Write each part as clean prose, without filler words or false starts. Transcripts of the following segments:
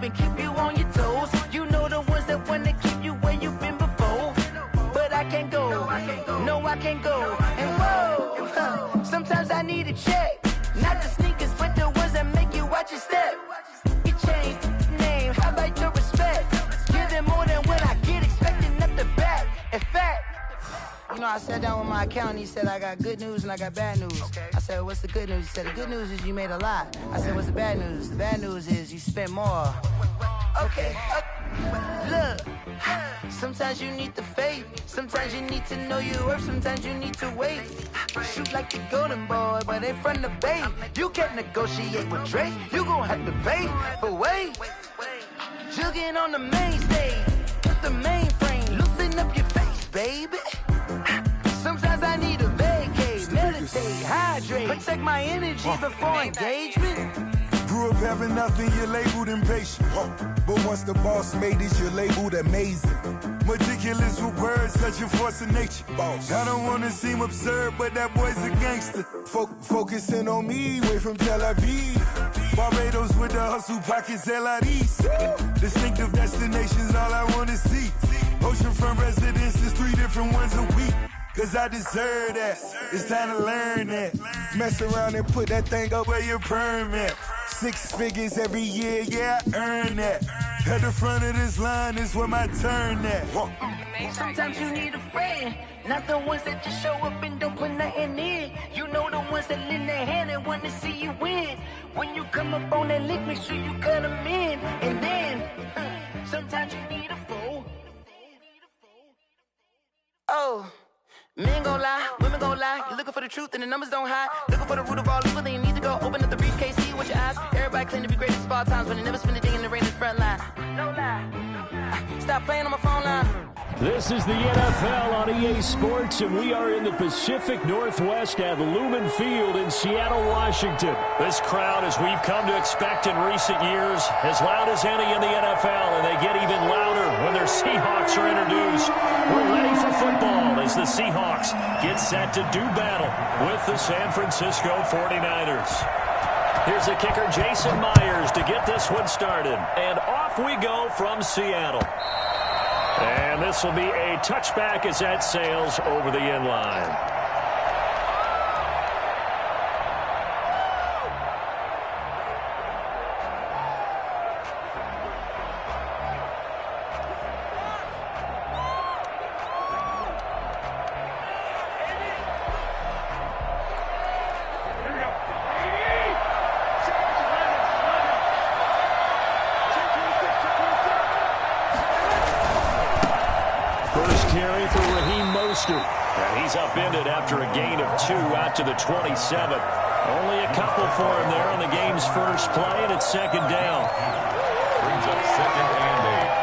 and keep you on your toes. You know the ones that wanna keep you where you've been before. But I can't go, no, I can't go. And whoa, sometimes I need a check. Not the sneakers, but the ones that make you watch your step. You change name, how about your respect? Give them more than what I get, expecting up the back. In fact, you know, I sat down with my accountant. He said, I got good news and I got bad news. I said, what's the good news? He said, the good news is you made a lot. I said, what's the bad news? The bad news is you spent more. Okay. Look, sometimes you need the faith. Sometimes you need to know your worth. Sometimes you need to wait. Shoot like the golden boy, but in front of the bay. You can't negotiate with Drake. You gon' have to pay. But wait, jugging on the main stage. Put the mainframe, loosen up your face, baby. Sometimes I need a vacate, meditate, hydrate, protect my energy before engagement. Grew up having nothing, you're labeled impatient. But once the boss made it, you're labeled amazing. Meticulous with words, such a force of nature. I don't wanna seem absurd, but that boy's a gangster. Focusing on me, way from Tel Aviv. Barbados with the hustle pockets, LIDs. Distinctive destinations, all I wanna see. Oceanfront residences, 3 different ones a week. Cause I deserve that, it's time to learn that. Mess around and put that thing up where your permit. 6 figures every year, yeah, I earn that. At the front of this line is where my turn at. Sometimes you need a friend, not the ones that just show up and don't put nothing in. You know the ones that lend their hand and want to see you win. When you come up on that lick, make sure you cut them in. And then, sometimes you need a fool. Oh. Men gon' lie, women gon' lie. You're looking for the truth and the numbers don't hide. Looking for the root of all evil, then you need to go open up the briefcase, see with your eyes. Everybody claim to be greatest of all times, but they never spend a day in the rain in the front line. No lie. Stop playing on my phone line. This is the NFL on EA Sports, and we are in the Pacific Northwest at Lumen Field in Seattle, Washington. This crowd, as we've come to expect in recent years, as loud as any in the NFL, and they get even louder when their Seahawks are introduced. We're ready for football as the Seahawks get set to do battle with the San Francisco 49ers. Here's the kicker, Jason Myers, to get this one started. And off we go from Seattle. And this will be a touchback as that sails over the end line. And he's upended after a gain of 2 out to the 27. Only a couple for him there on the game's first play, and it's second down. Brings up second and 8.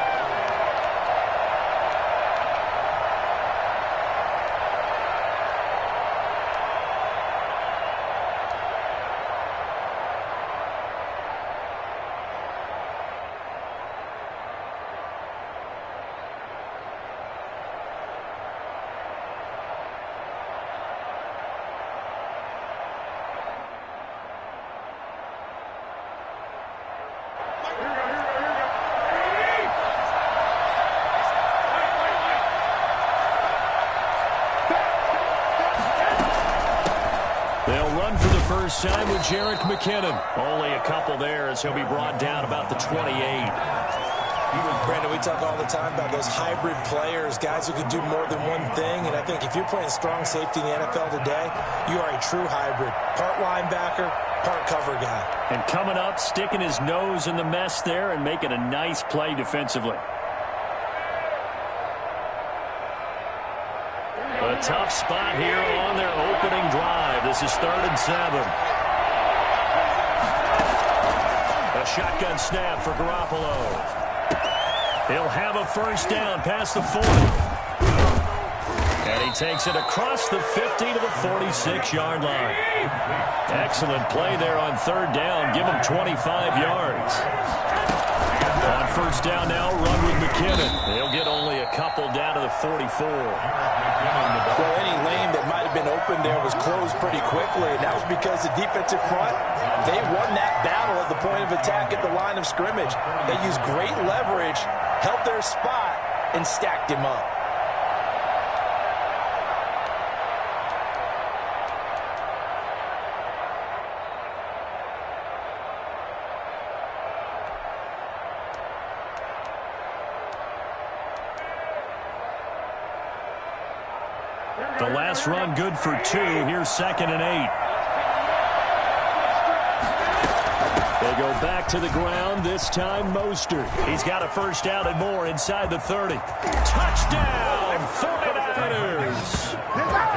First time with Jerick McKinnon. Only a couple there as he'll be brought down about the 28. Brandon, we talk all the time about those hybrid players, guys who can do more than one thing. And I think if you're playing strong safety in the NFL today, you are a true hybrid. Part linebacker, part cover guy. And coming up, sticking his nose in the mess there and making a nice play defensively. A tough spot here on their opening drive. This is 3rd and 7. A shotgun snap for Garoppolo. He'll have a first down past the 40. And he takes it across the 50 to the 46-yard line. Excellent play there on 3rd down. Give him 25 yards. On First down now, run with McKinnon. They'll get only a couple down to the 44. Well, any lane that might have been open there was closed pretty quickly, and that was because the defensive front, they won that battle at the point of attack at the line of scrimmage. They used great leverage, held their spot, and stacked him up. The last run good for 2. Here's 2nd and 8. They go back to the ground, this time Mostert. He's got a first down and more inside the 30. Touchdown, 49ers!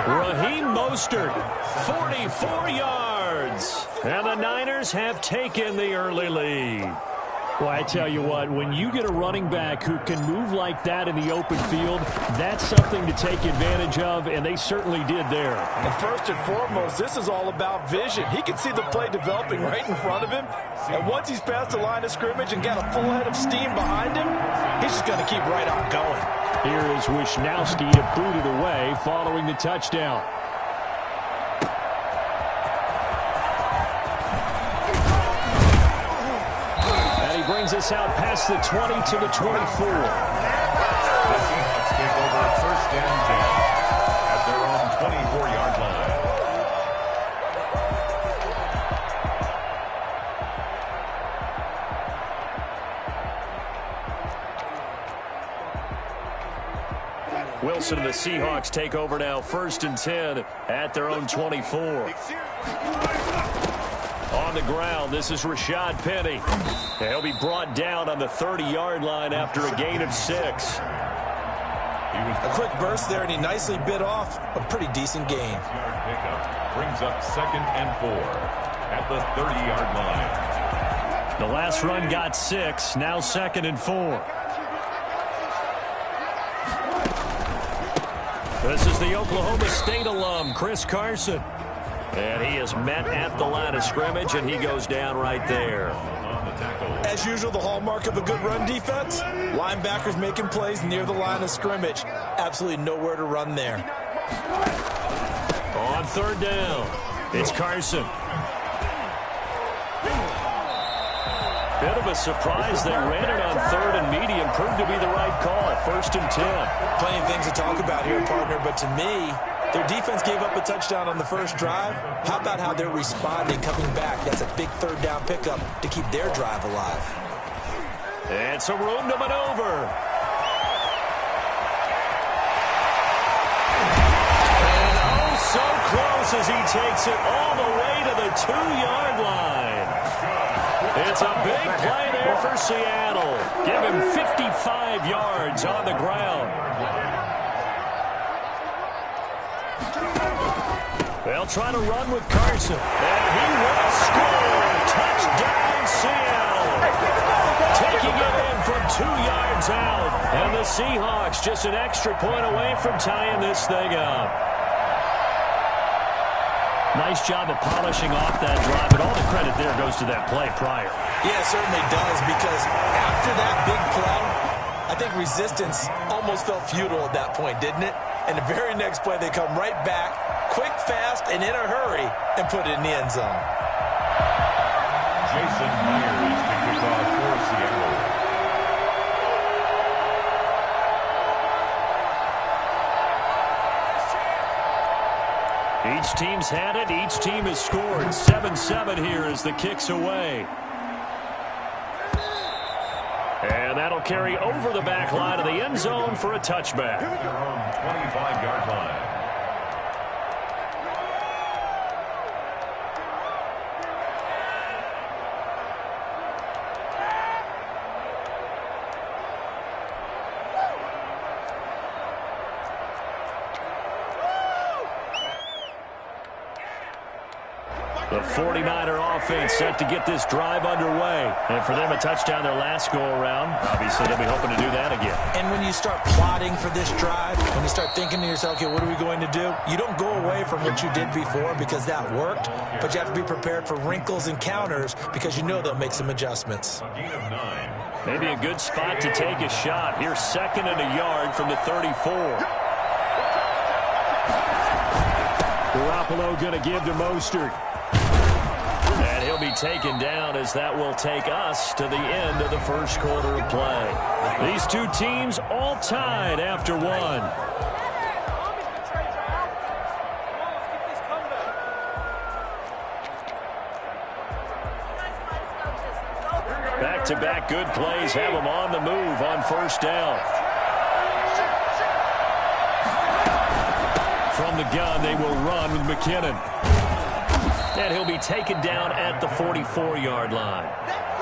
Raheem Mostert, 44 yards. And the Niners have taken the early lead. Well, I tell you what, when you get a running back who can move like that in the open field, that's something to take advantage of, and they certainly did there. And first and foremost, this is all about vision. He can see the play developing right in front of him, and once he's past the line of scrimmage and got a full head of steam behind him, he's just going to keep right on going. Here is Wisnowski to boot it away following the touchdown. Brings us out past the 20 to the 24. The Seahawks take over first and 10 at their own 24-yard line. Wilson and the Seahawks take over now, 1st and 10 at their own 24. On the ground, this is Rashad Penny. He'll be brought down on the 30-yard line after a gain of 6. A quick burst there, and he nicely bit off a pretty decent gain. Pickup brings up 2nd and 4 at the 30-yard line. The last run got 6, now 2nd and 4. This is the Oklahoma State alum, Chris Carson. And he is met at the line of scrimmage, and he goes down right there. As usual, the hallmark of a good run defense, linebackers making plays near the line of scrimmage. Absolutely nowhere to run there. On 3rd down, it's Carson. Bit of a surprise. They ran it on 3rd and medium. Proved to be the right call. 1st and 10. Plenty of things to talk about here, partner, but to me, their defense gave up a touchdown on the first drive. How about how they're responding, coming back? That's a big 3rd down pickup to keep their drive alive. And some room to maneuver. And oh, so close as he takes it all the way to the 2-yard line. It's a big play there for Seattle. Give him 55 yards on the ground. They'll try to run with Carson. And he will score. Touchdown, Seattle. Taking it in from 2 yards out. And the Seahawks just an extra point away from tying this thing up. Nice job of polishing off that drive, but all the credit there goes to that play prior. Yeah, it certainly does, because after that big play, I think resistance almost felt futile at that point, didn't it? And the very next play, they come right back, quick, fast, and in a hurry, and put it in the end zone. Jason Myers to kick off for Seattle. Each team's had it. Each team has scored. 7-7 here as the kick's away. And that'll carry over the back line of the end zone for a touchback. Their own 25-yard line. The 49er offense set to get this drive underway. And for them, a touchdown their last go-around. Obviously, they'll be hoping to do that again. And when you start plotting for this drive, when you start thinking to yourself, okay, what are we going to do? You don't go away from what you did before because that worked, but you have to be prepared for wrinkles and counters because you know they'll make some adjustments. A gain of 9. Maybe a good spot to take a shot. Here's 2nd and a yard from the 34. Garoppolo going to give to Mostert. And he'll be taken down as that will take us to the end of the first quarter of play. These two teams all tied after one. Back-to-back good plays have them on the move on first down. From the gun, they will run with McKinnon. And he'll be taken down at the 44-yard line.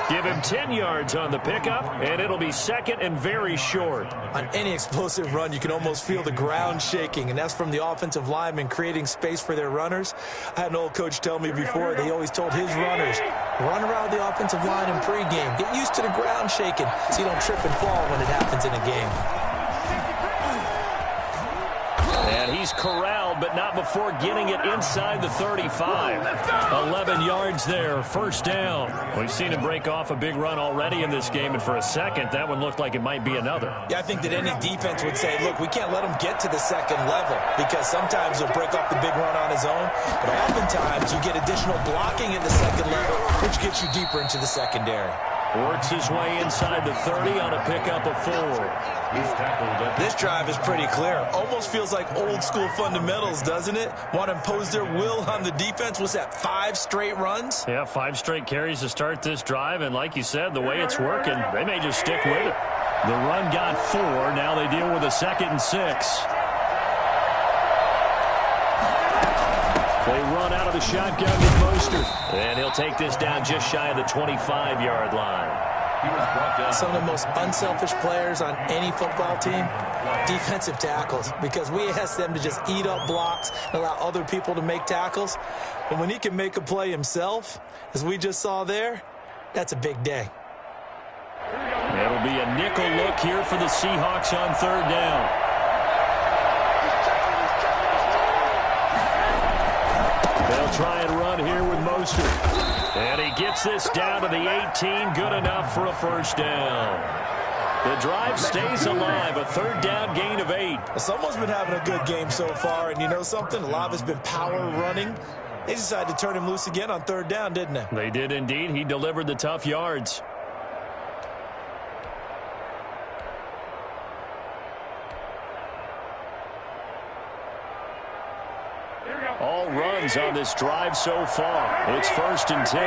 Give him 10 yards on the pickup, and it'll be 2nd and very short. On any explosive run, you can almost feel the ground shaking, and that's from the offensive linemen creating space for their runners. I had an old coach tell me before, they always told his runners, run around the offensive line in pregame. Get used to the ground shaking so you don't trip and fall when it happens in a game. And he's corralled, but not before getting it inside the 35. 11 yards there, first down. We've seen him break off a big run already in this game, and for a second, that one looked like it might be another. Yeah, I think that any defense would say, look, we can't let him get to the second level because sometimes he'll break off the big run on his own, but oftentimes you get additional blocking in the second level, which gets you deeper into the secondary. Works his way inside the 30 on a pickup of 4. This drive is pretty clear. Almost feels like old school fundamentals, doesn't it? Want to impose their will on the defense. Was that 5 straight runs? Yeah, 5 straight carries to start this drive, and like you said, the way it's working, they may just stick with it. The run got 4. Now they deal with a 2nd and 6. They run out of the shotgun with Mostert. And he'll take this down just shy of the 25-yard line. Some of the most unselfish players on any football team, defensive tackles, because we ask them to just eat up blocks and allow other people to make tackles. But when he can make a play himself, as we just saw there, that's a big day. It'll be a nickel look here for the Seahawks on 3rd down. They'll try and run here with Mostert. And he gets this down to the 18. Good enough for a first down. The drive stays alive. A 3rd down gain of 8. Someone's been having a good game so far, and you know something? A lot of it's been power running. They decided to turn him loose again on 3rd down, didn't they? They did indeed. He delivered the tough yards. All runs on this drive so far. It's 1st and 10.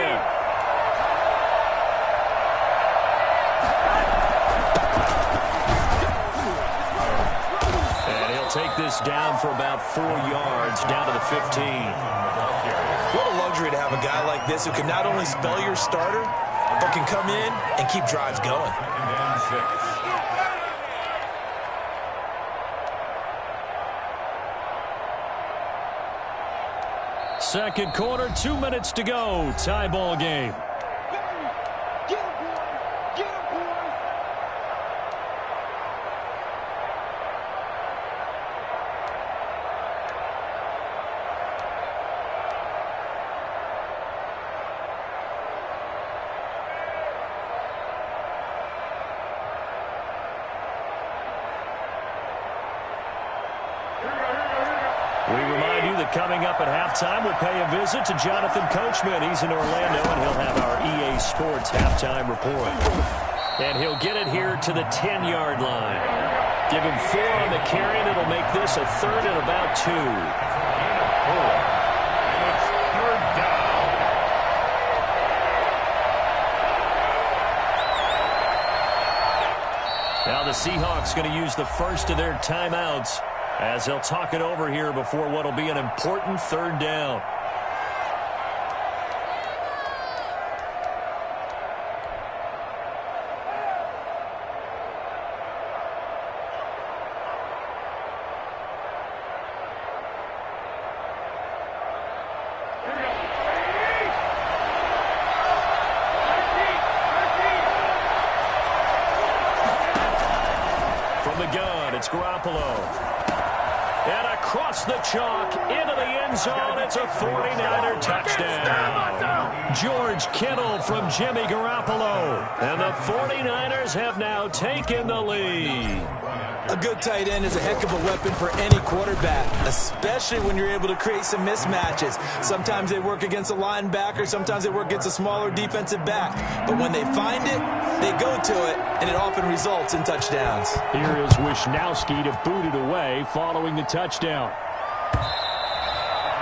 And he'll take this down for about 4 yards, down to the 15. What a luxury to have a guy like this who can not only spell your starter, but can come in and keep drives going. Second quarter, 2 minutes to go. Tie ball game. Coming up at halftime, we'll pay a visit to Jonathan Coachman. He's in Orlando, and he'll have our EA Sports halftime report. And he'll get it here to the 10-yard line. Give him 4 on the carry, and it'll make this a 3rd and about 2. It's 3rd down. Now the Seahawks going to use the first of their timeouts as they'll talk it over here before what will be an important 3rd down. From the gun, it's Garoppolo. And a across the chalk, into the end zone. It's a 49er touchdown. George Kittle from Jimmy Garoppolo. And the 49ers have now taken the lead. A good tight end is a heck of a weapon for any quarterback, especially when you're able to create some mismatches. Sometimes they work against a linebacker, sometimes they work against a smaller defensive back. But when they find it, they go to it, and it often results in touchdowns. Here is Wisnowski to boot it away following the touchdown.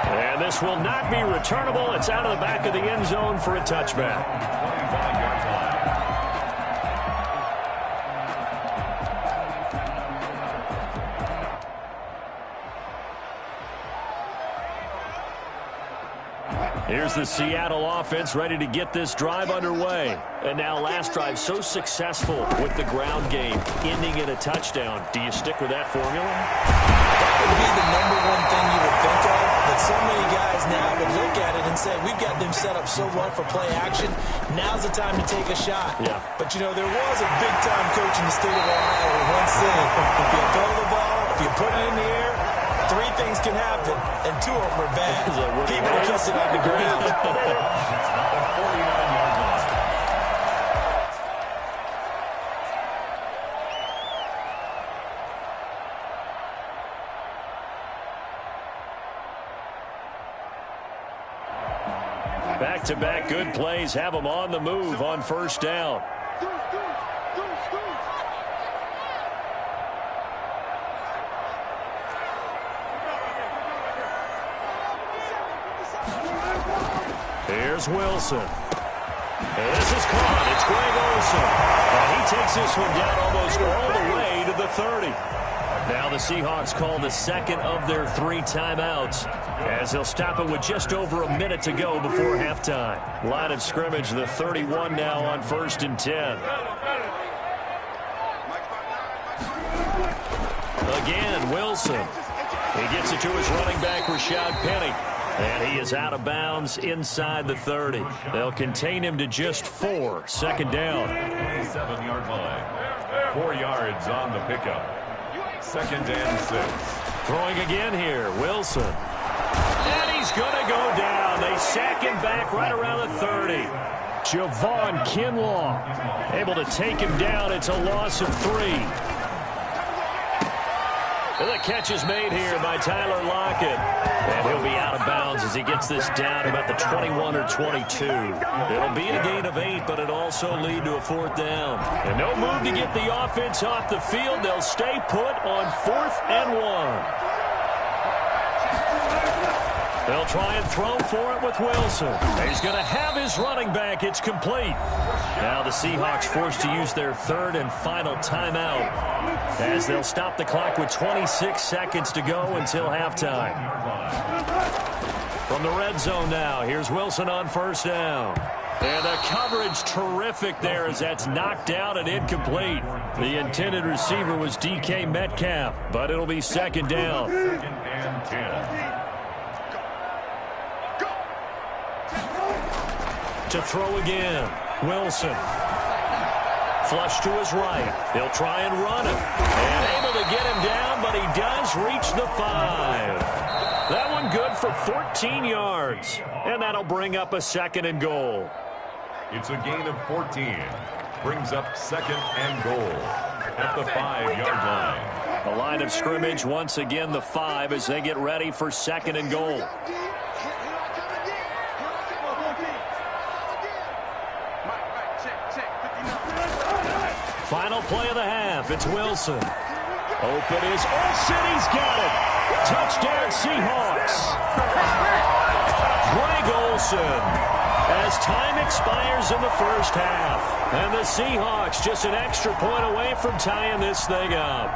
And this will not be returnable. It's out of the back of the end zone for a touchback. Here's the Seattle offense ready to get this drive underway. And now last drive so successful with the ground game, ending in a touchdown. Do you stick with that formula? That would be the number one thing you would think of. But so many guys now would look at it and say, we've got them set up so well for play action. Now's the time to take a shot. Yeah. But, you know, there was a big-time coach in the state of Ohio who once said, if you throw the ball, if you put it in the air, 3 things can happen, and 2 of them are bad. He would have kissed it on the ground. 49-yard line. Back-to-back good plays have them on the move on first down. Here's Wilson. And this is caught. It's Greg Olsen. And he takes this one down almost all the way to the 30. Now the Seahawks call the second of their 3 timeouts as they'll stop it with just over a minute to go before halftime. Line of scrimmage, the 31 now on 1st and 10. Again, Wilson. He gets it to his running back, Rashad Penny. And he is out of bounds inside the 30. They'll contain him to just 4. Second down. 7-yard line. 4 yards on the pickup. 2nd and 6. Throwing again here, Wilson. And he's going to go down. They sack him back right around the 30. Javon Kinlaw able to take him down. It's a loss of 3. And the catch is made here by Tyler Lockett. And he'll be out of bounds as he gets this down about the 21 or 22. It'll be a gain of 8, but it'll also lead to a 4th down. And no move to get the offense off the field. They'll stay put on 4th and 1. They'll try and throw for it with Wilson. He's going to have his running back. It's complete. Now the Seahawks forced to use their 3rd and final timeout as they'll stop the clock with 26 seconds to go until halftime. From the red zone now, here's Wilson on 1st down. And the coverage terrific there as that's knocked out and incomplete. The intended receiver was DK Metcalf, but it'll be 2nd down. 2nd and 10. To throw again, Wilson. Flush to his right. They'll try and run him. And able to get him down, but he does reach the 5. That one good for 14 yards. And that'll bring up a 2nd and goal. It's a gain of 14. Brings up 2nd and goal at the 5-yard line. The line of scrimmage, once again, the 5 as they get ready for 2nd and goal. Final play of the half. It's Wilson. Open is Olsen. He's got it. Touchdown, Seahawks. Greg Olsen as time expires in the 1st half. And the Seahawks just an extra point away from tying this thing up.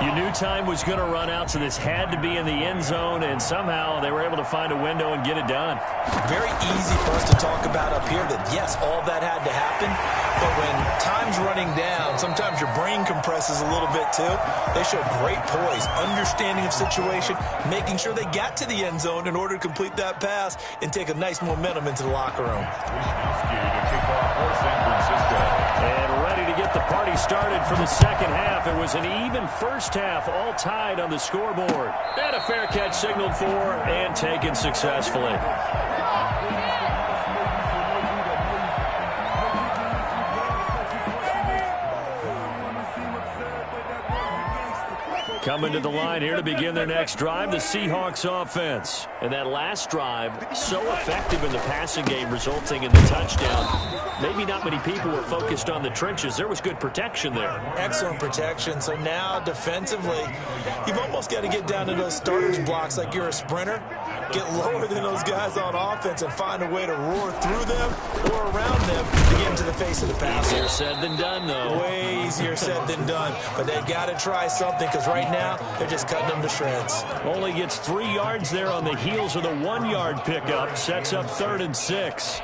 You knew time was going to run out, so this had to be in the end zone, and somehow they were able to find a window and get it done. Very easy for us to talk about up here that, yes, all that had to happen, but when time's running down, sometimes your brain compresses a little bit too. They show great poise, understanding of situation, making sure they got to the end zone in order to complete that pass and take a nice momentum into the locker room. Wisnowski to kick off for San Francisco. And ready to get the party getting started for the second half. It was an even first half, all tied on the scoreboard. And a fair catch signaled for and taken successfully. Coming to the line here to begin their next drive, the Seahawks offense. And that last drive, so effective in the passing game, resulting in the touchdown. Maybe not many people were focused on the trenches. There was good protection there. Excellent protection. So now, defensively, you've almost got to get down to those starters blocks like you're a sprinter. Get lower than those guys on offense and find a way to roar through them or around them to get into the face of the pass. Easier said than done, though. Way easier said than done. But they've got to try something because right now they're just cutting them to shreds. Only gets 3 yards there on the heels of the 1-yard pickup. Sets up 3rd and 6.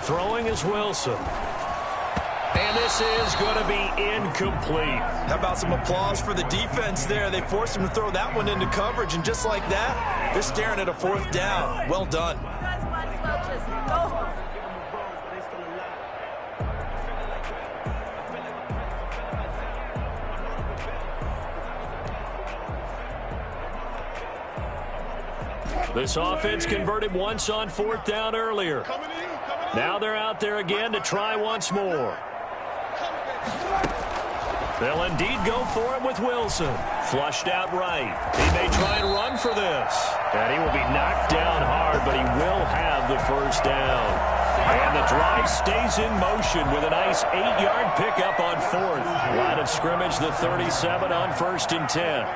Throwing is Wilson. And this is going to be incomplete. How about some applause for the defense there? They forced him to throw that one into coverage, and just like that, they're staring at a 4th down. Well done. This offense converted once on 4th down earlier. Now they're out there again to try once more. They'll indeed go for it with Wilson. Flushed out right. He may try and run for this. And he will be knocked down hard, but he will have the 1st down. And the drive stays in motion with a nice 8-yard pickup on 4th. Line of scrimmage, the 37 on 1st and 10.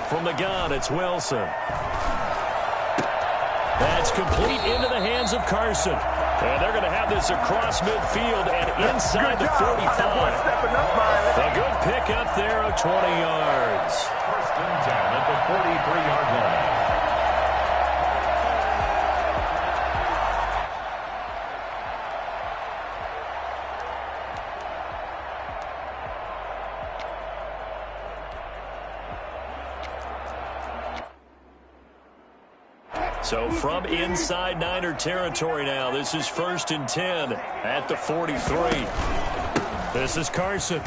From the gun, it's Wilson. That's complete into the hands of Carson. And they're going to have this across midfield and inside the 45. A good pickup there of 20 yards. 1st and 10 at the 43-yard line. So from inside Niner territory now, this is 1st and 10 at the 43. This is Carson.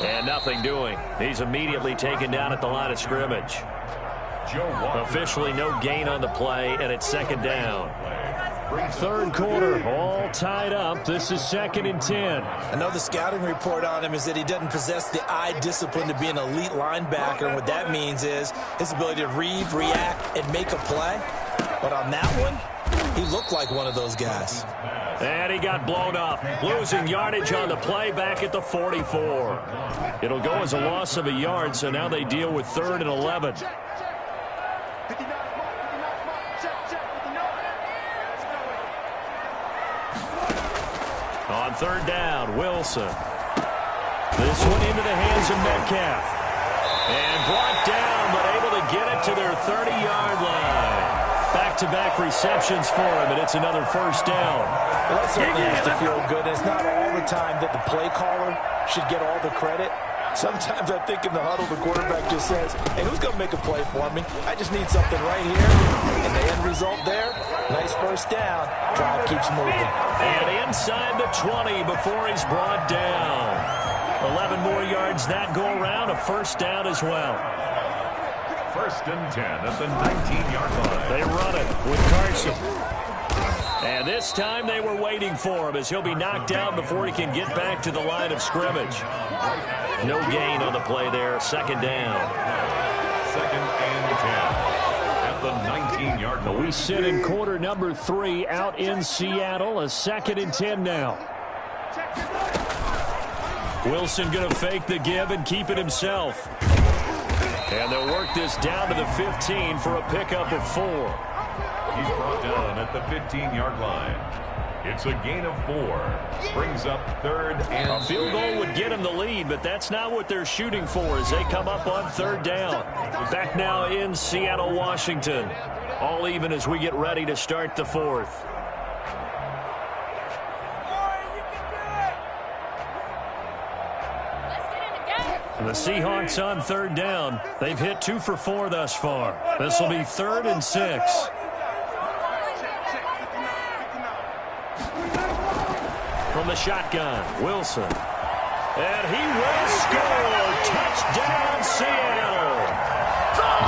And nothing doing. He's immediately taken down at the line of scrimmage. Officially no gain on the play, and it's 2nd down. 3rd quarter, all tied up. This is 2nd and 10. I know the scouting report on him is that he doesn't possess the eye discipline to be an elite linebacker. And what that means is his ability to read, react, and make a play. But on that one, he looked like one of those guys. And he got blown up, losing yardage on the play back at the 44. It'll go as a loss of a yard, so now they deal with 3rd and 11. On 3rd down, Wilson. This one into the hands of Metcalf. And brought down, but able to get it to their 30-yard line. Back-to-back receptions for him, and it's another 1st down. Well, that certainly has to feel good. It's not all the time that the play caller should get all the credit. Sometimes I think in the huddle, the quarterback just says, hey, who's going to make a play for me? I just need something right here. And the end result there, nice 1st down. Drive keeps moving. And inside the 20 before he's brought down. 11 more yards that go around, a 1st down as well. 1st and 10 at the 19-yard line. They run it with Carson. And this time they were waiting for him as he'll be knocked down before he can get back to the line of scrimmage. No gain on the play there, 2nd down. 2nd and 10 at the 19-yard line. We sit in quarter number 3 out in Seattle, a 2nd and 10 now. Wilson going to fake the give and keep it himself. And they'll work this down to the 15 for a pickup of 4. He's brought down at the 15-yard line. It's a gain of 4. Brings up 3rd and A field goal would get them the lead, but that's not what they're shooting for as they come up on 3rd down. Back now in Seattle, Washington. All even as we get ready to start the 4th. The Seahawks on 3rd down. They've hit 2 for 4 thus far. This will be 3rd and 6. From the shotgun, Wilson. And he will score. Touchdown, Seattle.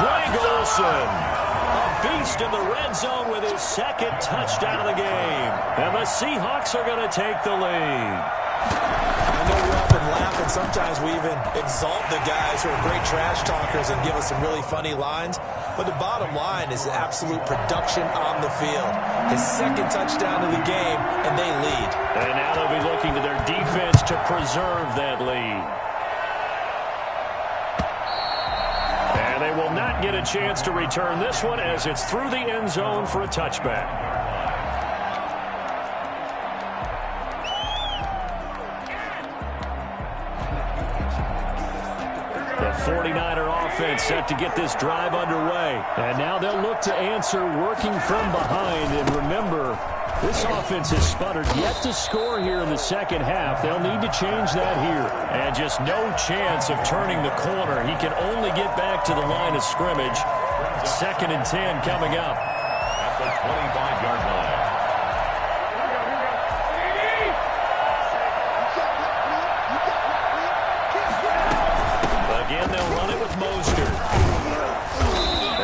Greg Olsen, a beast in the red zone with his 2nd touchdown of the game. And the Seahawks are going to take the lead. I know we're up and laughing. Sometimes we even exalt the guys who are great trash talkers and give us some really funny lines. But the bottom line is absolute production on the field. His 2nd touchdown of the game, and they lead. And now they'll be looking to their defense to preserve that lead. And they will not get a chance to return this one as it's through the end zone for a touchback. The 49er offense set to get this drive underway. And now they'll look to answer working from behind. And remember, this offense has sputtered yet to score here in the 2nd half. They'll need to change that here. And just no chance of turning the corner. He can only get back to the line of scrimmage. 2nd and 10 coming up. At the 25-yard line. Again, they'll run it with Mostert.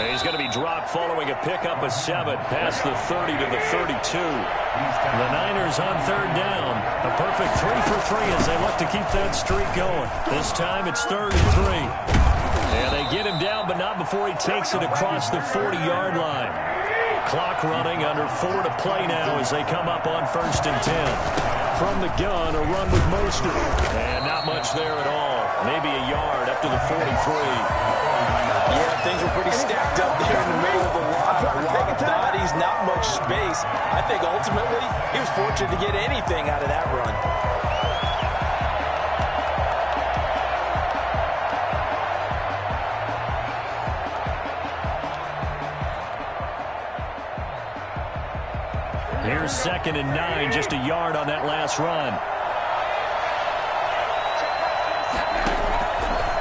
And he's going to be dropped following a pickup of 7 past the 30 to the 32. The Niners on 3rd down. A perfect 3 for 3 as they look to keep that streak going. This time it's 3rd and 3. And they get him down, but not before he takes it across the 40-yard line. Clock running, under 4 to play now as they come up on 1st and 10. From the gun, a run with Mostert. And not much there at all. Maybe a yard up to the 43. Yeah, things were pretty stacked up there in the middle of the line. A lot of bodies, not much space. I think ultimately he was fortunate to get anything out of that run. Here's 2nd and 9, just a yard on that last run.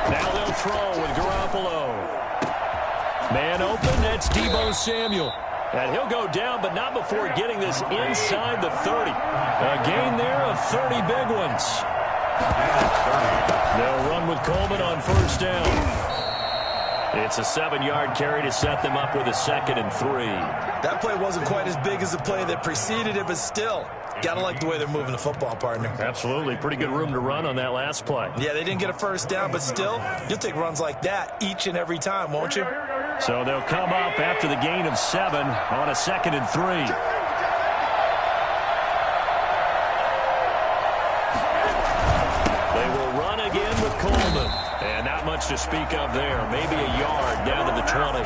Now they'll throw with Garoppolo. Man open, that's Deebo Samuel. And he'll go down, but not before getting this inside the 30. A gain there of 30 big ones. They'll run with Coleman on 1st down. It's a 7-yard carry to set them up with a 2nd and 3. That play wasn't quite as big as the play that preceded it, but still, gotta like the way they're moving the football, partner. Absolutely. Pretty good room to run on that last play. Yeah, they didn't get a 1st down, but still, you'll take runs like that each and every time, won't you? So they'll come up after the gain of 7 on a 2nd and 3. They will run again with Coleman. And not much to speak of there. Maybe a yard down to the 20.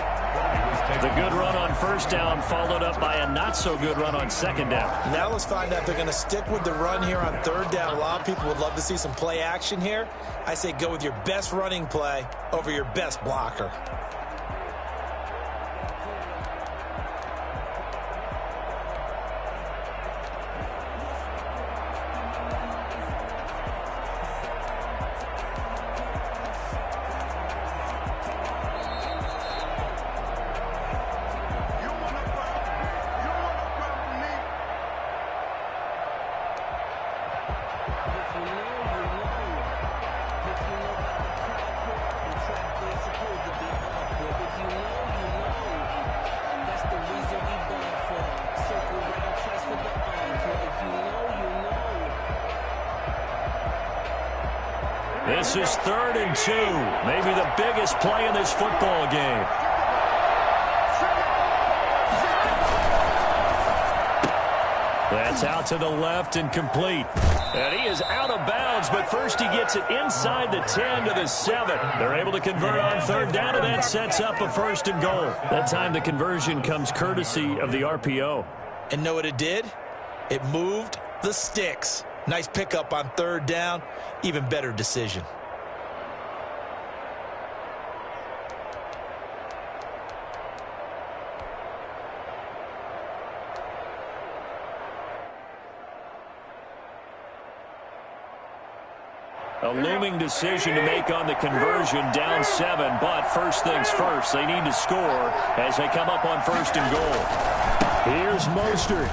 The good run on 1st down followed up by a not-so-good run on 2nd down. Now let's find out if they're going to stick with the run here on 3rd down. A lot of people would love to see some play action here. I say go with your best running play over your best blocker. This is 3rd and 2. Maybe the biggest play in this football game. That's out to the left and complete. And he is out of bounds, but first he gets it inside the 10 to the 7. They're able to convert on 3rd down, and that sets up a 1st and goal. That time the conversion comes courtesy of the RPO. And know what it did? It moved the sticks. Nice pickup on third down. Even better decision. A looming decision to make on the conversion, down 7, but first things first, they need to score as they come up on 1st and goal. Here's Mostert.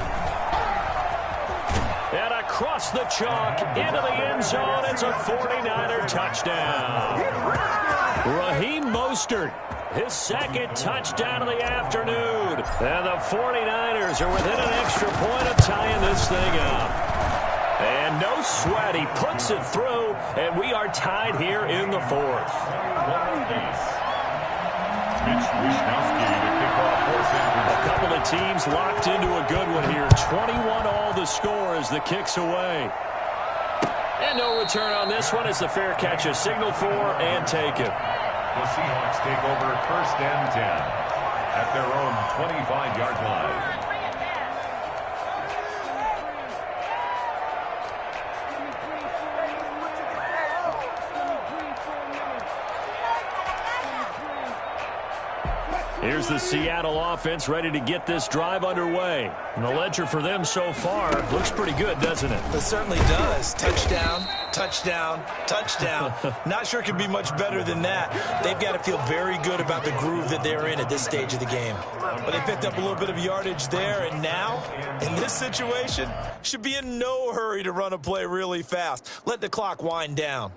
And across the chalk, into the end zone, it's a 49er touchdown. Raheem Mostert, his 2nd touchdown of the afternoon. And the 49ers are within an extra point of tying this thing up. And no sweat, he puts it through, and we are tied here in the 4th. A couple of teams locked into a good one here. 21 all the score as the kick's away. And no return on this one as the fair catch is signaled for and taken. The Seahawks take over 1st and 10 at their own 25-yard line. Here's the Seattle offense ready to get this drive underway. And the ledger for them so far looks pretty good, doesn't it? It certainly does. Touchdown, touchdown, touchdown. Not sure it could be much better than that. They've got to feel very good about the groove that they're in at this stage of the game. But they picked up a little bit of yardage there, and now, in this situation, should be in no hurry to run a play really fast. Let the clock wind down.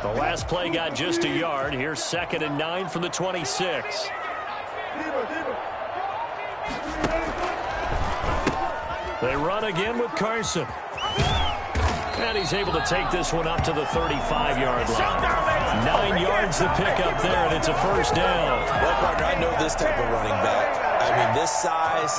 The last play got just a yard. Here's 2nd and 9 from the 26. They run again with Carson. And he's able to take this one up to the 35-yard line. 9 yards to pick up there, and it's a 1st down. Well, partner, I know this type of running back. I mean, this size,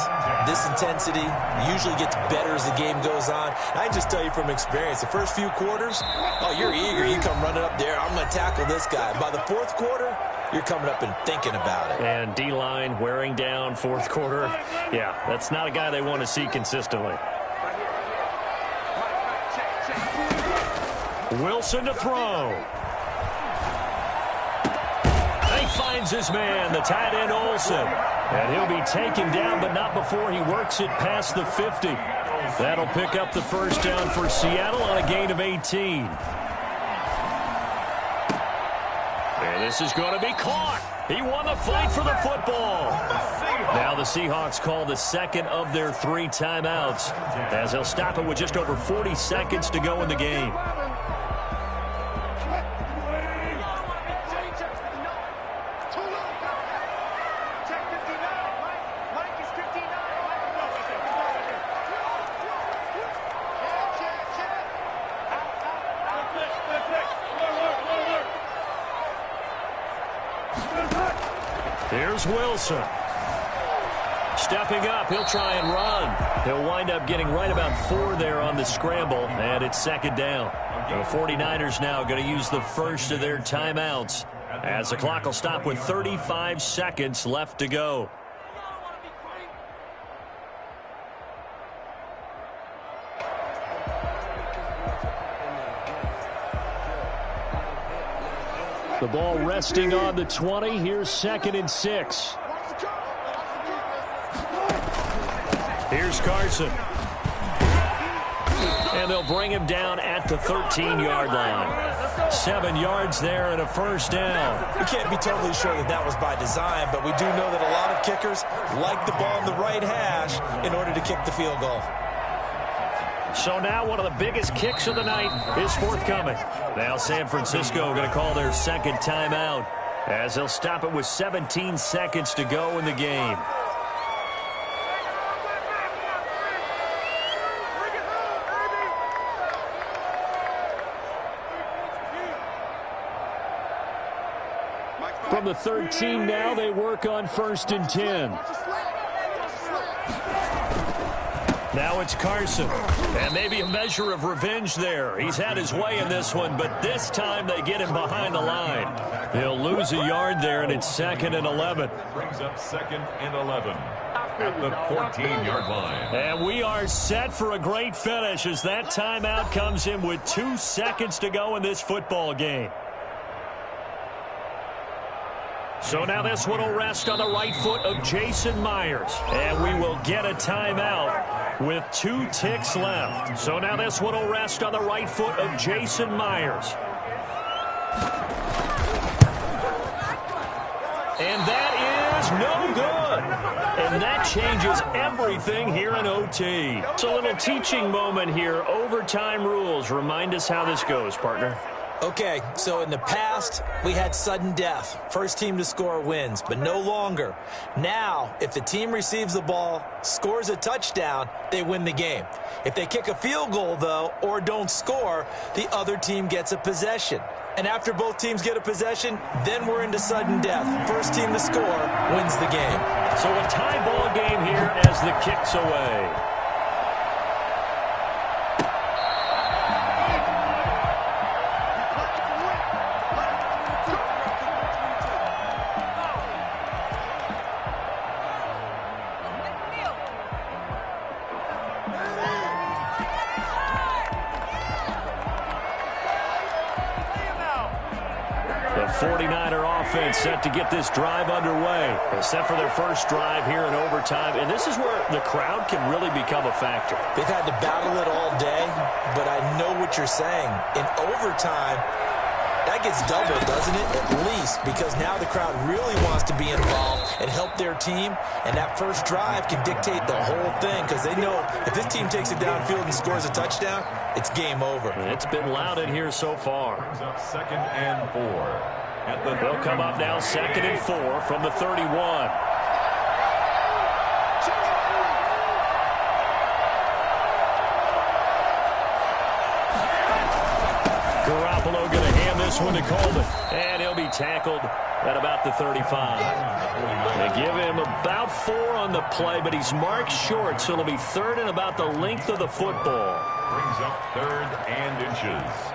this intensity usually gets better as the game goes on. And I can just tell you from experience, the first few quarters, oh, you're eager. You come running up there. I'm going to tackle this guy. By the 4th quarter, you're coming up and thinking about it. And D-line wearing down 4th quarter. Yeah, that's not a guy they want to see consistently. Wilson to throw. He finds his man, the tight end Olsen. And he'll be taken down, but not before he works it past the 50. That'll pick up the 1st down for Seattle on a gain of 18. And this is going to be caught. He won the fight for the football. Now the Seahawks call the 2nd of their 3 timeouts, as they'll stop it with just over 40 seconds to go in the game. Here's Wilson. Stepping up, he'll try and run. He'll wind up getting right about 4 there on the scramble, and it's 2nd down. The 49ers now going to use the 1st of their timeouts, as the clock will stop with 35 seconds left to go. The ball resting on the 20. Here's 2nd and 6. Here's Carson. And they'll bring him down at the 13-yard line. 7 yards there and a 1st down. We can't be totally sure that that was by design, but we do know that a lot of kickers like the ball in the right hash in order to kick the field goal. So now one of the biggest kicks of the night is forthcoming. Now San Francisco going to call their 2nd timeout, as they'll stop it with 17 seconds to go in the game. From the 13 now, they work on 1st and 10. Now it's Carson. And maybe a measure of revenge there. He's had his way in this one, but this time they get him behind the line. He'll lose a yard there, and it's 2nd and 11. Brings up 2nd and 11 at the 14-yard line. And we are set for a great finish as that timeout comes in with 2 seconds to go in this football game. So now this one will rest on the right foot of Jason Myers. And we will get a timeout with 2 ticks left. So now this one will rest on the right foot of Jason Myers. And that is no good. And that changes everything here in OT. It's a little teaching moment here. Overtime rules. Remind us how this goes, partner. Okay, so in the past, we had sudden death. First team to score wins, but no longer. Now, if the team receives the ball, scores a touchdown, they win the game. If they kick a field goal, though, or don't score, the other team gets a possession. And after both teams get a possession, then we're into sudden death. First team to score wins the game. So a tie ball game here as the kick's away. The 49er offense set to get this drive underway. Set for their first drive here in overtime. And this is where the crowd can really become a factor. They've had to battle it all day, but I know what you're saying. In overtime, that gets doubled, doesn't it? At least, because now the crowd really wants to be involved and help their team. And that first drive can dictate the whole thing because they know if this team takes it downfield and scores a touchdown, it's game over. And it's been loud in here so far. Brings up 2nd and 4. They'll come up now 2nd and 4 from the 31. Garoppolo going to hand this one to Coleman. And he'll be tackled at about the 35. They give him about 4 on the play, but he's marked short, so it'll be 3rd and about the length of the football. Brings up 3rd and inches.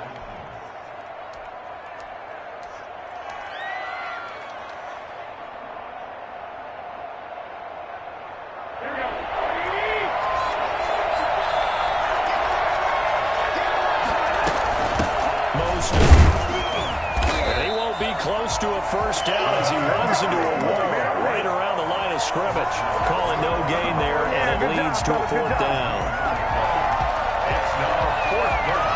And he won't be close to a first down as he runs into a wall right around the line of scrimmage. Calling no gain there, and it leads to a 4th down. It's now 4th down.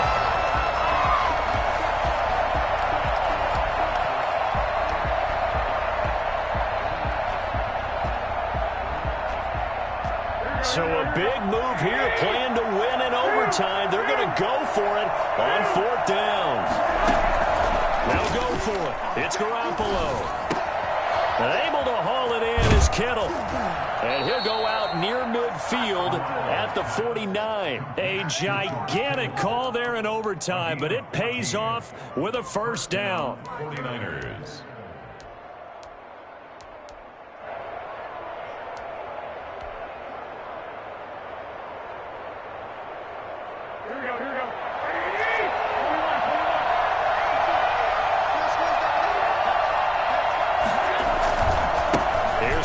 So a big move here, playing to win in overtime. They're going to go for it on 4th down. They'll go for it. It's Garoppolo. And able to haul it in is Kittle. And he'll go out near midfield at the 49. A gigantic call there in overtime, but it pays off with a first down. 49ers.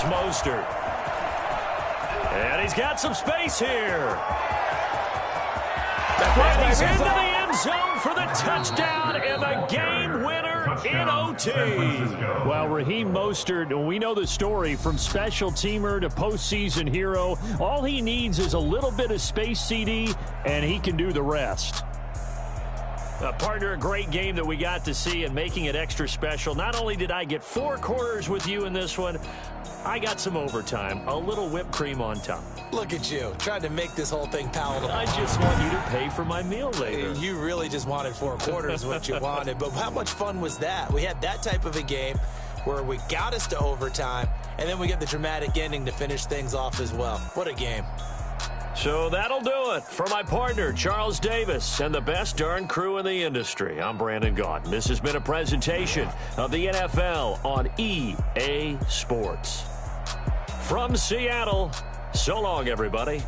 Mostert. And he's got some space here. And he's into the end zone for the touchdown and the game winner in OT. Well, Raheem Mostert, we know the story from special teamer to postseason hero. All he needs is a little bit of space, CD, and he can do the rest. Partner, a great game that we got to see and making it extra special. Not only did I get 4 quarters with you in this one, I got some overtime, a little whipped cream on top. Look at you, trying to make this whole thing palatable. I just want you to pay for my meal later. You really just wanted 4 quarters, what you wanted. But how much fun was that? We had that type of a game where we got us to overtime, and then we get the dramatic ending to finish things off as well. What a game. So that'll do it for my partner, Charles Davis, and the best darn crew in the industry. I'm Brandon Gaudin. This has been a presentation of the NFL on EA Sports. From Seattle, so long, everybody.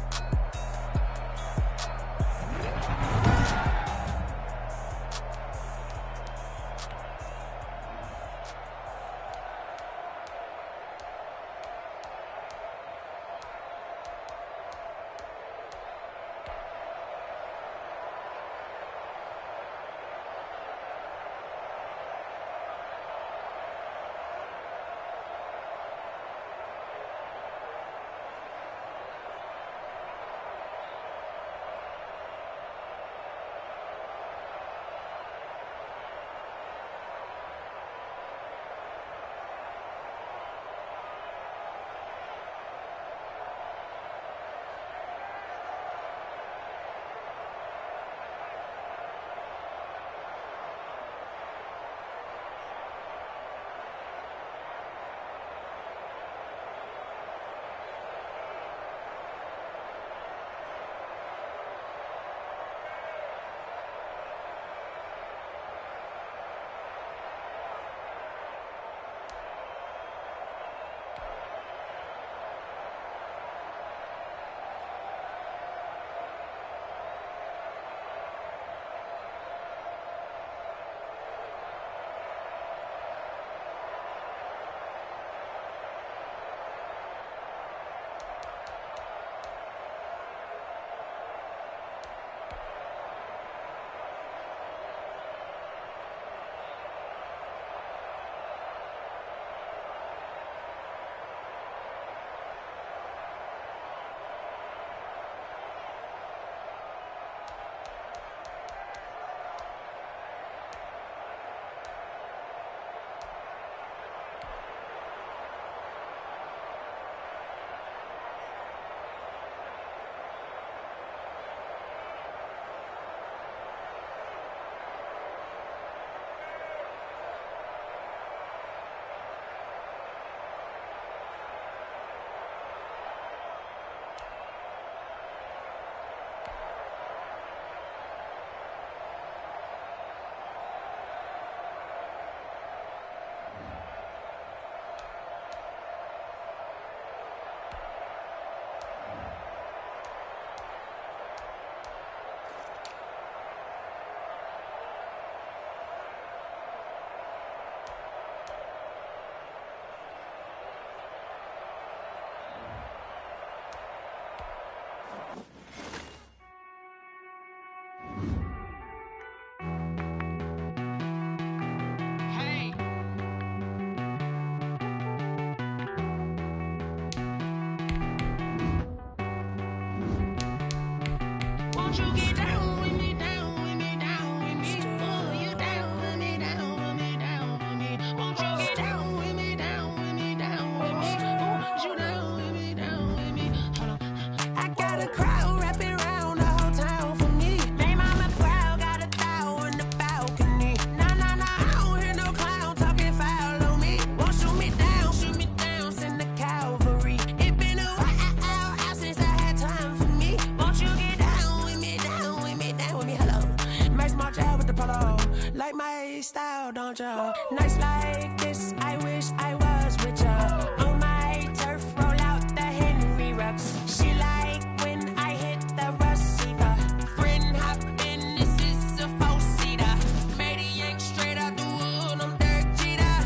Like my style, don't ya? Nights like this, I wish I was with ya. On my turf, roll out the Henry Rux. She like when I hit the receiver. Friend hop in, this is a four-seater. Made a yank straight out the wood, I'm Derek Jeter.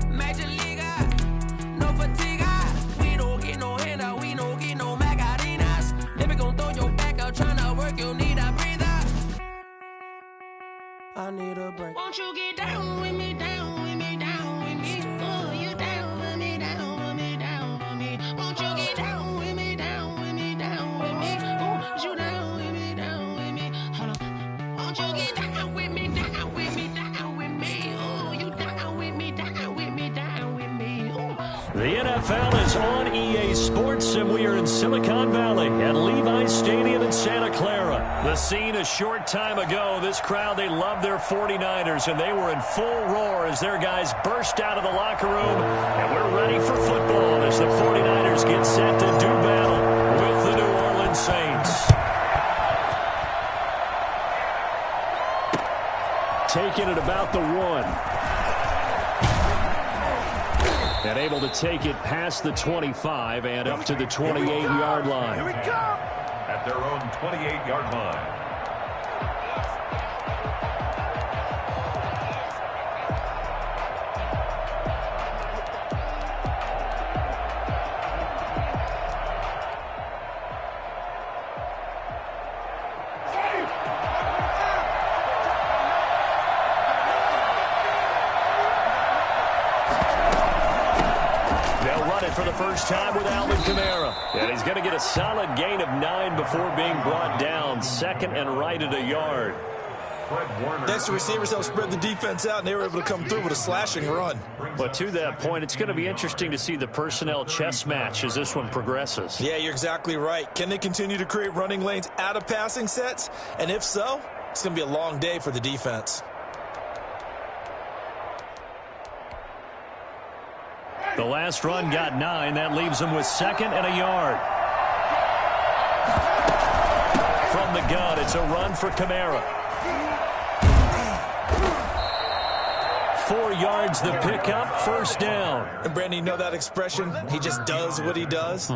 Major leaguer, no fatigue. We don't get no handout, we don't get no Macarinas. Never gon' throw your back out, tryna work, you need a breather. I need a break. Won't you get down with me, down with me, down with me? Oh, you down with me, down with me, down with me. Won't you get down with me, down with me, down with me? Oh, you down with me, down with me? Hold on. Won't you get down with me, down with me, down with me? Oh, you down with me, down with me, down with me? Oh. The NFL is on EA Sports, and we are in Silicon Valley at Levi's Stadium in Santa Clara. The scene a short time ago, this crowd, they love their 49ers, and they were in full roar as their guys burst out of the locker room. And we're ready for football as the 49ers get set to do battle with the New Orleans Saints. Taking it about the 1. And able to take it past the 25 and up to the 28-yard line. Here we come! At their own 28-yard line. For the first time with Alvin Kamara. And he's going to get a solid gain of 9 before being brought down. Second and right at a yard. Next, the receivers helped spread the defense out, and they were able to come through with a slashing run. But to that point, it's going to be interesting to see the personnel chess match as this one progresses. Yeah, you're exactly right. Can they continue to create running lanes out of passing sets? And if so, it's going to be a long day for the defense. The last run got 9. That leaves them with second and a yard. From the gun, it's a run for Kamara. 4 yards the pickup, first down. And Brandon, you know that expression? He just does what he does.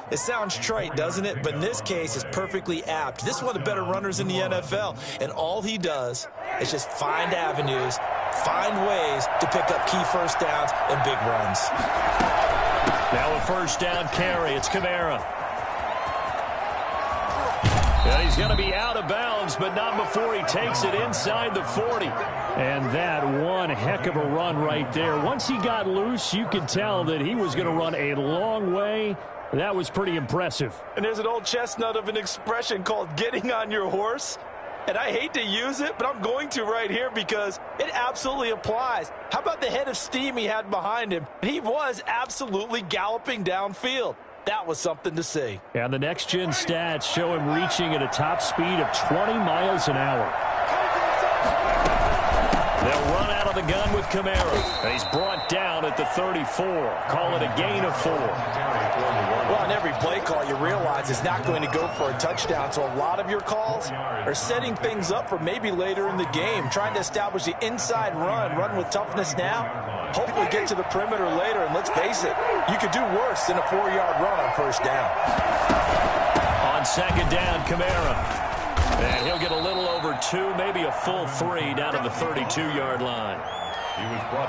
It sounds trite, doesn't it? But in this case, it's perfectly apt. This is one of the better runners in the NFL. And all he does is just find avenues, find ways to pick up key first downs and big runs. Now a first down carry. It's Kamara. And he's going to be out of bounds, but not before he takes it inside the 40. And that one heck of a run right there. Once he got loose, you could tell that he was going to run a long way. That was pretty impressive. And there's an old chestnut of an expression called getting on your horse. And I hate to use it, but I'm going to right here because it absolutely applies. How about the head of steam he had behind him? He was absolutely galloping downfield. That was something to see. And the next-gen stats show him reaching at a top speed of 20 miles an hour. They'll run out of the gun with Kamara. And he's brought down at the 34. Call it a gain of 4. Well, in every play call, you realize it's not going to go for a touchdown. So a lot of your calls are setting things up for maybe later in the game, trying to establish the inside run with toughness now, hopefully get to the perimeter later. And let's face it, you could do worse than a 4-yard run on first down. On second down, Kamara. And he'll get a little over 2, maybe a full 3 down to the 32-yard line.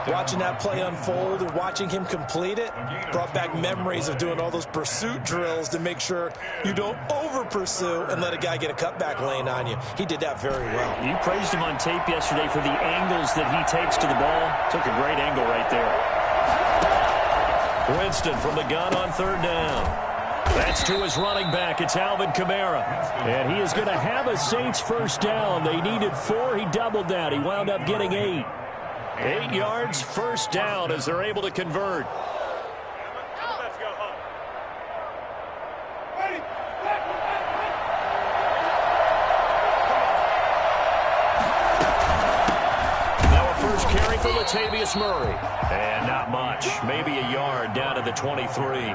Watching that play unfold and watching him complete it brought back memories of doing all those pursuit drills to make sure you don't over-pursue and let a guy get a cutback lane on you. He did that very well. You praised him on tape yesterday for the angles that he takes to the ball. Took a great angle right there. Winston from the gun on third down. That's to his running back. It's Alvin Kamara. And he is going to have a Saints first down. They needed 4. He doubled that. He wound up getting 8. 8 yards, first down as they're able to convert. Now a first carry for Latavius Murray. And not much. Maybe a yard down to the 23.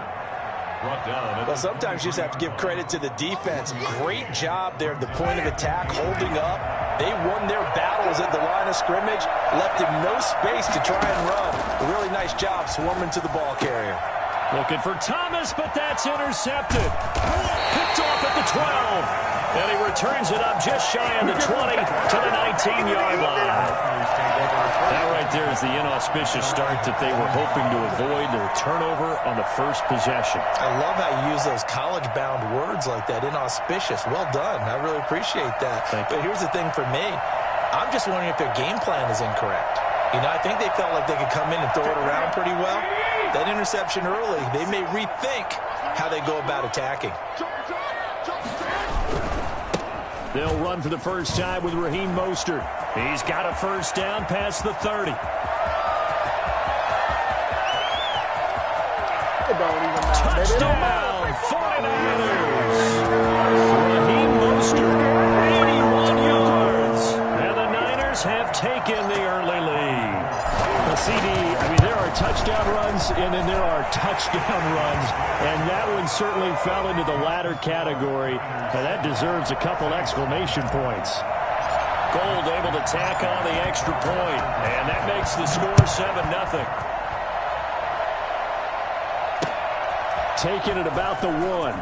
Well, sometimes you just have to give credit to the defense. Great job there at the point of attack, holding up. They won their battles at the line of scrimmage, left him no space to try and run. A really nice job swarming to the ball carrier. Looking for Thomas, but that's intercepted. Picked off at the 12. And he returns it up just shy of the 20 to the 19-yard line. That right there is the inauspicious start that they were hoping to avoid, the turnover on the first possession. I love how you use those college-bound words like that, inauspicious. Well done. I really appreciate that. But here's the thing for me. I'm just wondering if their game plan is incorrect. You know, I think they felt like they could come in and throw it around pretty well. That interception early, they may rethink how they go about attacking. They'll run for the first time with Raheem Mostert. He's got a first down past the 30. Touchdown, 49ers. Raheem Mostert, 81 yards. And the Niners have taken the early lead. The CD, I mean, there are touchdown runs, and then there are touchdown runs. And that one certainly fell into the latter category. And that deserves a couple exclamation points. Gold able to tack on the extra point. And that makes the score 7-0. Taking it about the 1.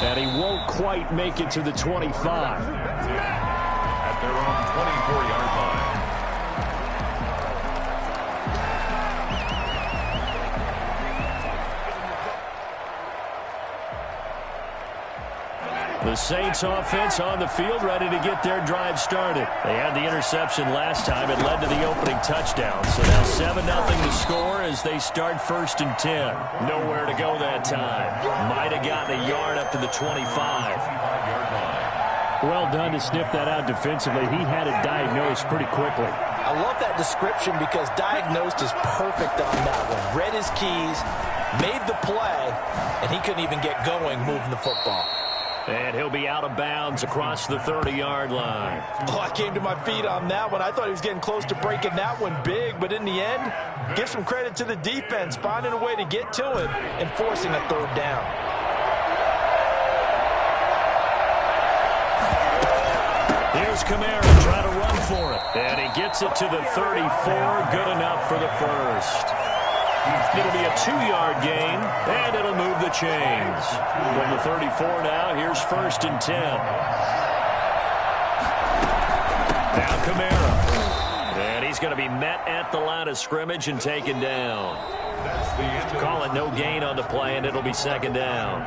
And he won't quite make it to the 25. At their own 24-yard line. The Saints offense on the field, ready to get their drive started. They had the interception last time. It led to the opening touchdown. So now 7-0 to score as they start 1st and 10. Nowhere to go that time. Might have gotten a yard up to the 25. Well done to sniff that out defensively. He had it diagnosed pretty quickly. I love that description because diagnosed is perfect on that one. Read his keys, made the play, and he couldn't even get going moving the football. And he'll be out of bounds across the 30-yard line. Oh, I came to my feet on that one. I thought he was getting close to breaking that one big, but in the end, give some credit to the defense, finding a way to get to him and forcing a 3rd down. Here's Kamara trying to run for it. And he gets it to the 34. Good enough for the first. It'll be a 2-yard gain, and it'll move the chains. From the 34 now, here's 1st and 10. Now Kamara. And he's going to be met at the line of scrimmage and taken down. Call it no gain on the play, and it'll be 2nd down.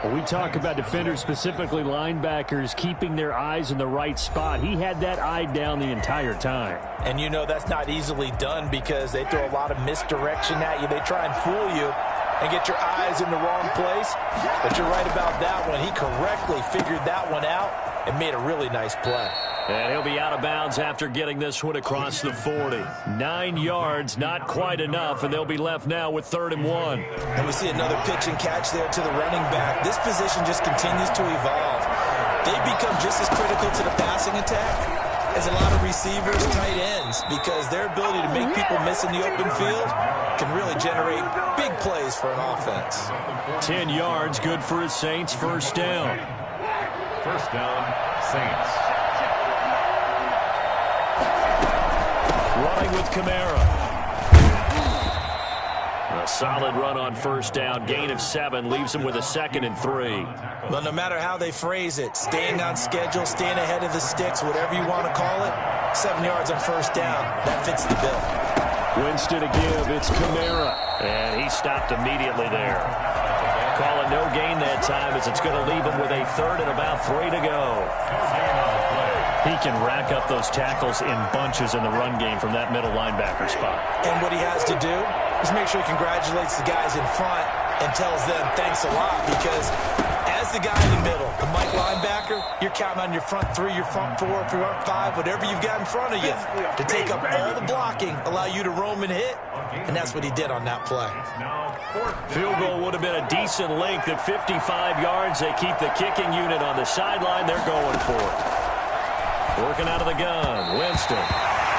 Well, we talk about defenders, specifically linebackers, keeping their eyes in the right spot. He had that eye down the entire time. And you know that's not easily done because they throw a lot of misdirection at you. They try and fool you and get your eyes in the wrong place. But you're right about that one. He correctly figured that one out and made a really nice play. And he'll be out of bounds after getting this one across the 40. 9 yards, not quite enough, and they'll be left now with 3rd and 1. And we see another pitch and catch there to the running back. This position just continues to evolve. They become just as critical to the passing attack as a lot of receivers, tight ends, because their ability to make people miss in the open field can really generate big plays for an offense. 10 yards, good for his Saints, 1st down. 1st down, Saints. Running with Kamara. A solid run on 1st down. Gain of 7 leaves him with a 2nd and 3. Well, no matter how they phrase it, staying on schedule, staying ahead of the sticks, whatever you want to call it, 7 yards on 1st down. That fits the bill. Winston to give. It's Kamara. And he stopped immediately there. Call it no gain that time as it's going to leave him with a 3rd and about 3 to go. He can rack up those tackles in bunches in the run game from that middle linebacker spot. And what he has to do, Just make sure he congratulates the guys in front and tells them thanks a lot, because as the guy in the middle, the Mike linebacker, you're counting on your front three, your front four, front five, whatever you've got in front of you to take up all the blocking, allow you to roam and hit, and that's what he did on that play. Field goal would have been a decent length at 55 yards. They keep the kicking unit on the sideline. They're going for it. Working out of the gun, Winston.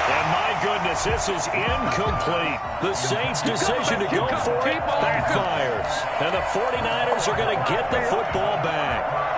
And my goodness, this is incomplete. The Saints' decision to go for it backfires. And the 49ers are going to get the football back.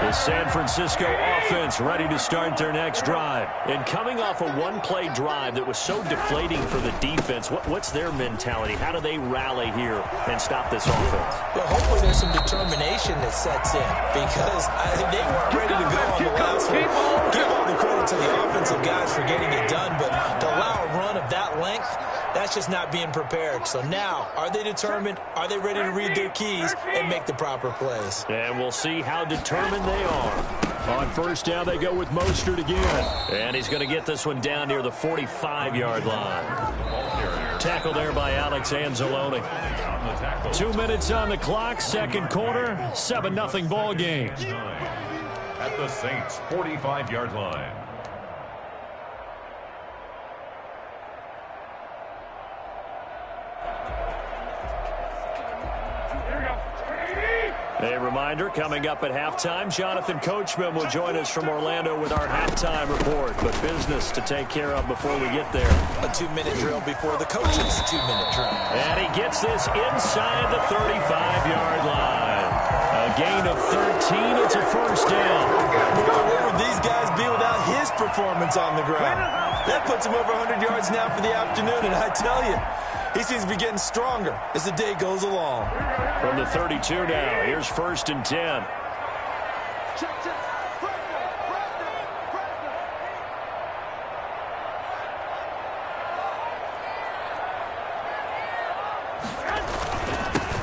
The San Francisco offense ready to start their next drive. And coming off a one-play drive that was so deflating for the defense, what's their mentality? How do they rally here and stop this offense? Well, hopefully there's some determination that sets in, because they weren't ready to go on the last one. Give all the credit to the offensive guys for getting it done, but to allow a run of that length, that's just not being prepared. So now, are they determined? Are they ready to read their keys and make the proper plays? And we'll see how determined they are. On first down, they go with Mostert again. And he's going to get this one down near the 45-yard line. Tackle there by Alex Anzalone. 2 minutes on the clock, second quarter, 7-0 ball game. At the Saints' 45-yard line. A reminder, coming up at halftime, Jonathan Coachman will join us from Orlando with our halftime report. But business to take care of before we get there. A 2-minute drill before the coach's 2-minute drill. And he gets this inside the 35-yard line. A gain of 13. It's a first down. Where would these guys be without his performance on the ground? That puts him over 100 yards now for the afternoon, and I tell you, he seems to be getting stronger as the day goes along. From the 32 now, here's first and 10.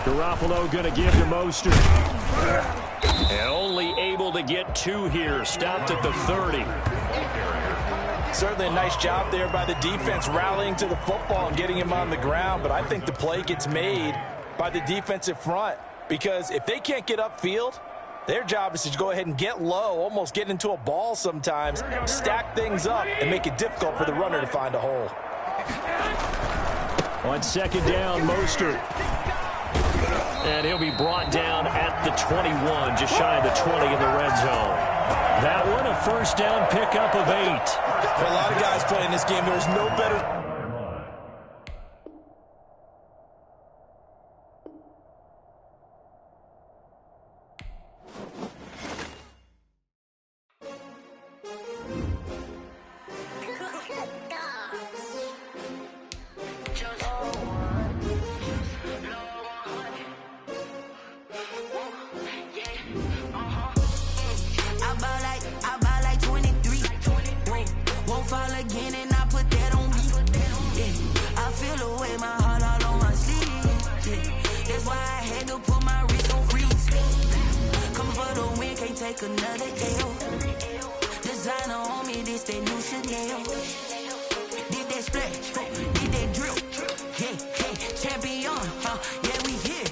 Garoppolo going to give to Mostert. And only able to get 2 here. Stopped at the 30. Certainly a nice job there by the defense rallying to the football and getting him on the ground. But I think the play gets made by the defensive front, because if they can't get upfield, their job is to go ahead and get low, almost get into a ball sometimes, stack things up, and make it difficult for the runner to find a hole. On second down, Mostert. And he'll be brought down at the 21, just shy of the 20 in the red zone. That one, a first down pickup of 8. For a lot of guys playing this game, there's no better... Another L. Designer on me, this that new Chanel. Did that splash, did that drill. Yeah, champion, yeah, we here.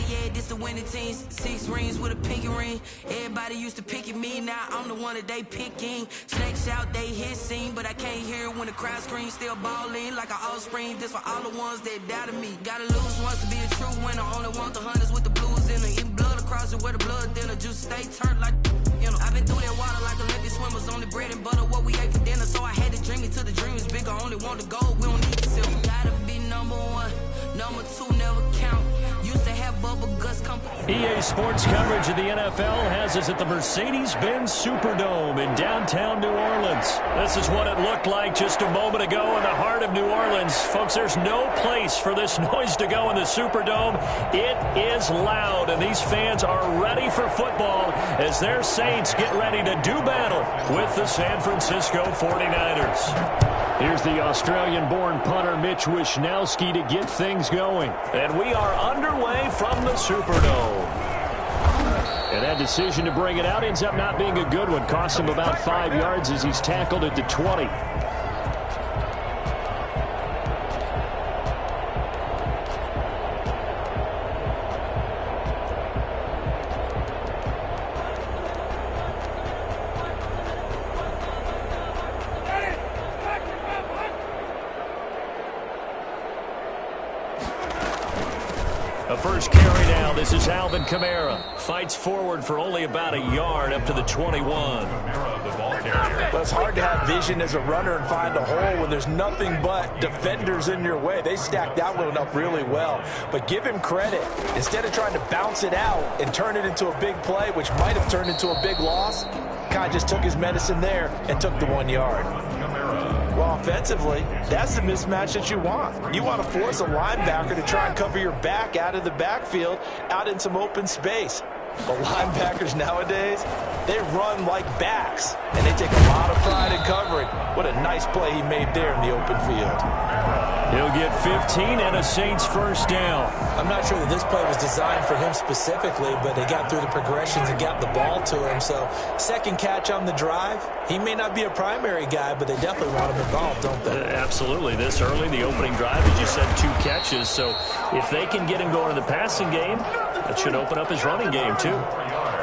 Yeah, this the winning team. 6 rings with a pinky ring. Everybody used to pick at me, now I'm the one that they picking. Snakes out, they hit scene, but I can't hear when the crowd screams. Still balling like an offspring. This for all the ones that doubted me. Gotta lose once to be a true winner. Only want the hunters with the blues in it. Eating blood across it where the blood dinner. Juice stay turned like, you know. I've been through that water like Olympic swimmers. Only bread and butter, what we ate for dinner. So I had to dream it till the dream is bigger. Only want the gold, we don't need the silver. Gotta be number 1, number 2 never count. Used to have bubble guts company. EA Sports coverage of the NFL has us at the Mercedes-Benz Superdome in downtown New Orleans. This is what it looked like just a moment ago in the heart of New Orleans. Folks, there's no place for this noise to go in the Superdome. It is loud, and these fans are ready for football as their Saints get ready to do battle with the San Francisco 49ers. Here's the Australian-born punter Mitch Wishnowsky to get things going. And we are underway from the Superdome. And that decision to bring it out ends up not being a good one. Cost him about 5 yards as he's tackled at the 20. first carry now. This is Alvin Kamara. Fights forward for only about a yard up to the 21. Well, it's hard to have vision as a runner and find a hole when there's nothing but defenders in your way. They stacked that one up really well. But give him credit. Instead of trying to bounce it out and turn it into a big play, which might have turned into a big loss, Kai just took his medicine there and took the 1 yard. Well, offensively, that's the mismatch that you want. You want to force a linebacker to try and cover your back out of the backfield, out in some open space. But linebackers nowadays, they run like backs, and they take a lot of pride in covering. What a nice play he made there in the open field. He'll get 15 and a Saints first down. I'm not sure that this play was designed for him specifically, but they got through the progressions and got the ball to him. So second catch on the drive. He may not be a primary guy, but they definitely want him involved, don't they? Absolutely. This early, the opening drive, as you said, 2 catches. So if they can get him going in the passing game, that should open up his running game too.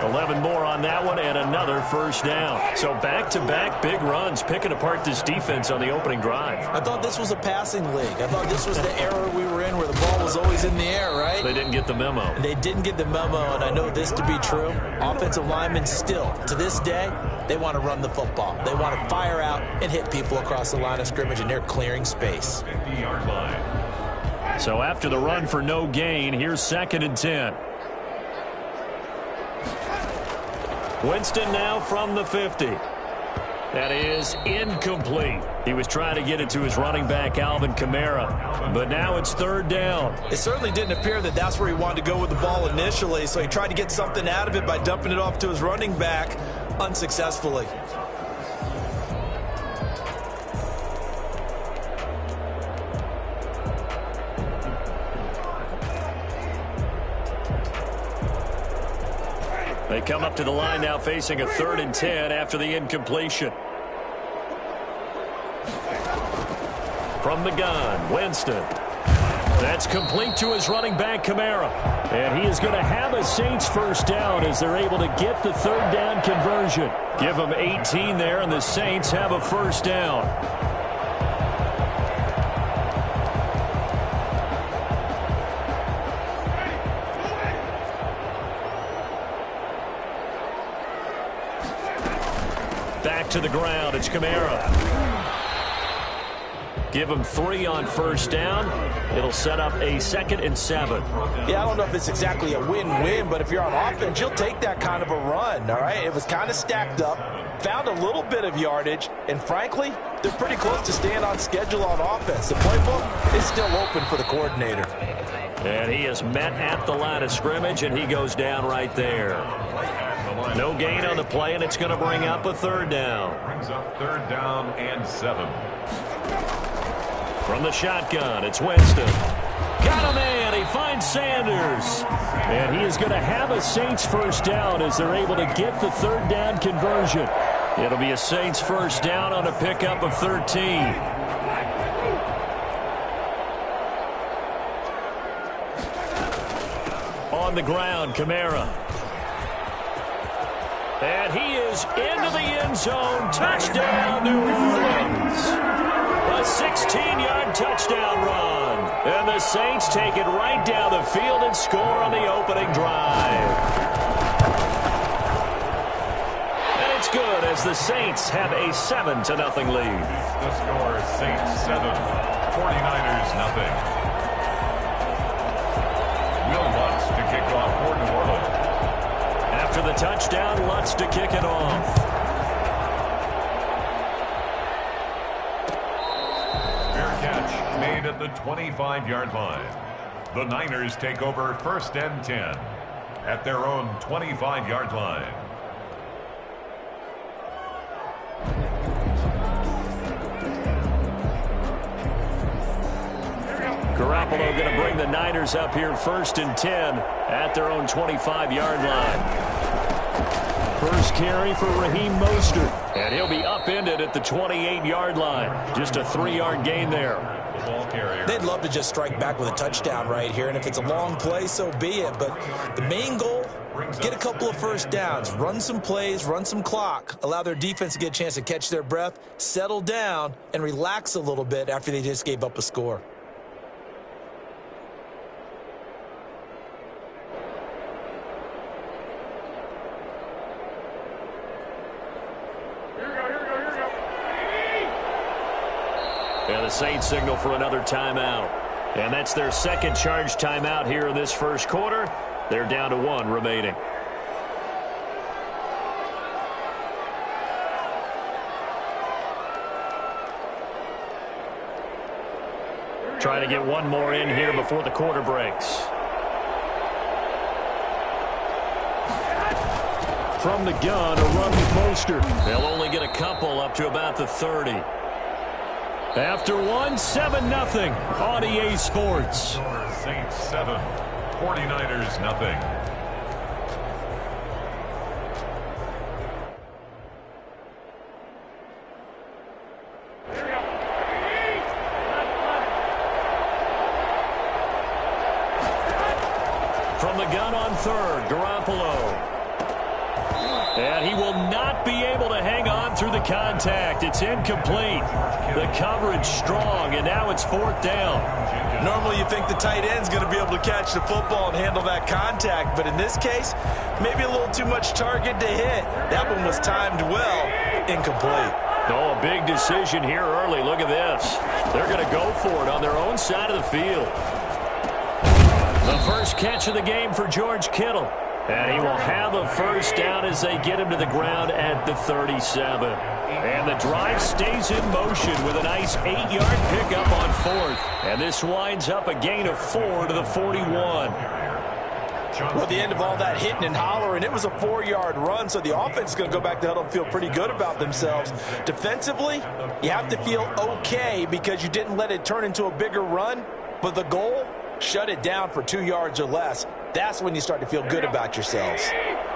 11 more on that one and another first down. So back-to-back big runs, picking apart this defense on the opening drive. I thought this was a passing league. I thought this was the era we were in where the ball was always in the air, right? They didn't get the memo. They didn't get the memo, and I know this to be true. Offensive linemen still, to this day, they want to run the football. They want to fire out and hit people across the line of scrimmage, and they're clearing space. 50-yard line. So after the run for no gain, here's 2nd and 10. Winston now from the 50. That is incomplete. He was trying to get it to his running back, Alvin Kamara. But now it's 3rd down. It certainly didn't appear that that's where he wanted to go with the ball initially, so he tried to get something out of it by dumping it off to his running back unsuccessfully. They come up to the line now facing a 3rd and 10 after the incompletion. From the gun, Winston. That's complete to his running back, Kamara. And he is going to have a Saints first down as they're able to get the 3rd down conversion. Give them 18 there, and the Saints have a first down. Back to the ground, it's Kamara. Give him 3 on first down. It'll set up a 2nd and 7. Yeah, I don't know if it's exactly a win-win, but if you're on offense, you'll take that kind of a run, all right? It was kind of stacked up, found a little bit of yardage, and frankly, they're pretty close to staying on schedule on offense. The playbook is still open for the coordinator. And he is met at the line of scrimmage, and he goes down right there. No gain on the play, and it's going to bring up a 3rd down. Brings up 3rd down and 7. From the shotgun, it's Winston. Got a man. He finds Sanders. And he is going to have a Saints first down as they're able to get the 3rd down conversion. It'll be a Saints first down on a pickup of 13. On the ground, Kamara. And he is into the end zone. Touchdown, New Orleans. A 16-yard touchdown run. And the Saints take it right down the field and score on the opening drive. And it's good as the Saints have a 7-0 lead. The score, Saints 7, 49ers 0. Will Lutz to kick off for New Orleans. After the touchdown, Lutz to kick it off. Made at the 25-yard line. The Niners take over 1st and 10 at their own 25-yard line. Garoppolo going to bring the Niners up here 1st and 10 at their own 25-yard line. First carry for Raheem Mostert. And he'll be upended at the 28-yard line. Just a 3-yard gain there. They'd love to just strike back with a touchdown right here, and if it's a long play, so be it. But the main goal, get a couple of first downs, run some plays, run some clock, allow their defense to get a chance to catch their breath, settle down, and relax a little bit after they just gave up a score. And the Saints signal for another timeout. And that's their second charge timeout here in this first quarter. They're down to 1 remaining. Trying to get one more in here before the quarter breaks. From the gun, a run with Mostert. They'll only get a couple up to about the 30. After 1, 7-0 on EA Sports. Saints 7, 49ers nothing. From the gun on third, Garoppolo. And he will not be able to hang on through the contact. It's incomplete. The coverage strong, and now it's 4th down. Normally you think the tight end's going to be able to catch the football and handle that contact, but in this case, maybe a little too much target to hit. That one was timed well. Incomplete. Oh, a big decision here early. Look at this. They're going to go for it on their own side of the field. The first catch of the game for George Kittle. And he will have a first down as they get him to the ground at the 37. And the drive stays in motion with a nice 8-yard pickup on 4th. And this winds up a gain of 4 to the 41. Well, at the end of all that hitting and hollering, it was a 4-yard run, so the offense is going to go back to huddle and feel pretty good about themselves. Defensively, you have to feel okay because you didn't let it turn into a bigger run, but the goal, shut it down for 2 yards or less. That's when you start to feel good about yourselves.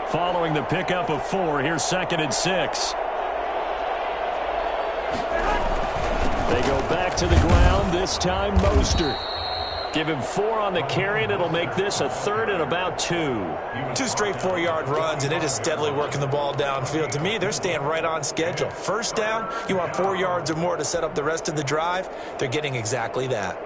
Following the pickup of 4, here's 2nd and 6. They go back to the ground, this time Mostert. Give him 4 on the carry, and it'll make this a 3rd and about 2. 2 straight 4-yard runs, and it is steadily working the ball downfield. To me, they're staying right on schedule. First down, you want 4 yards or more to set up the rest of the drive. They're getting exactly that.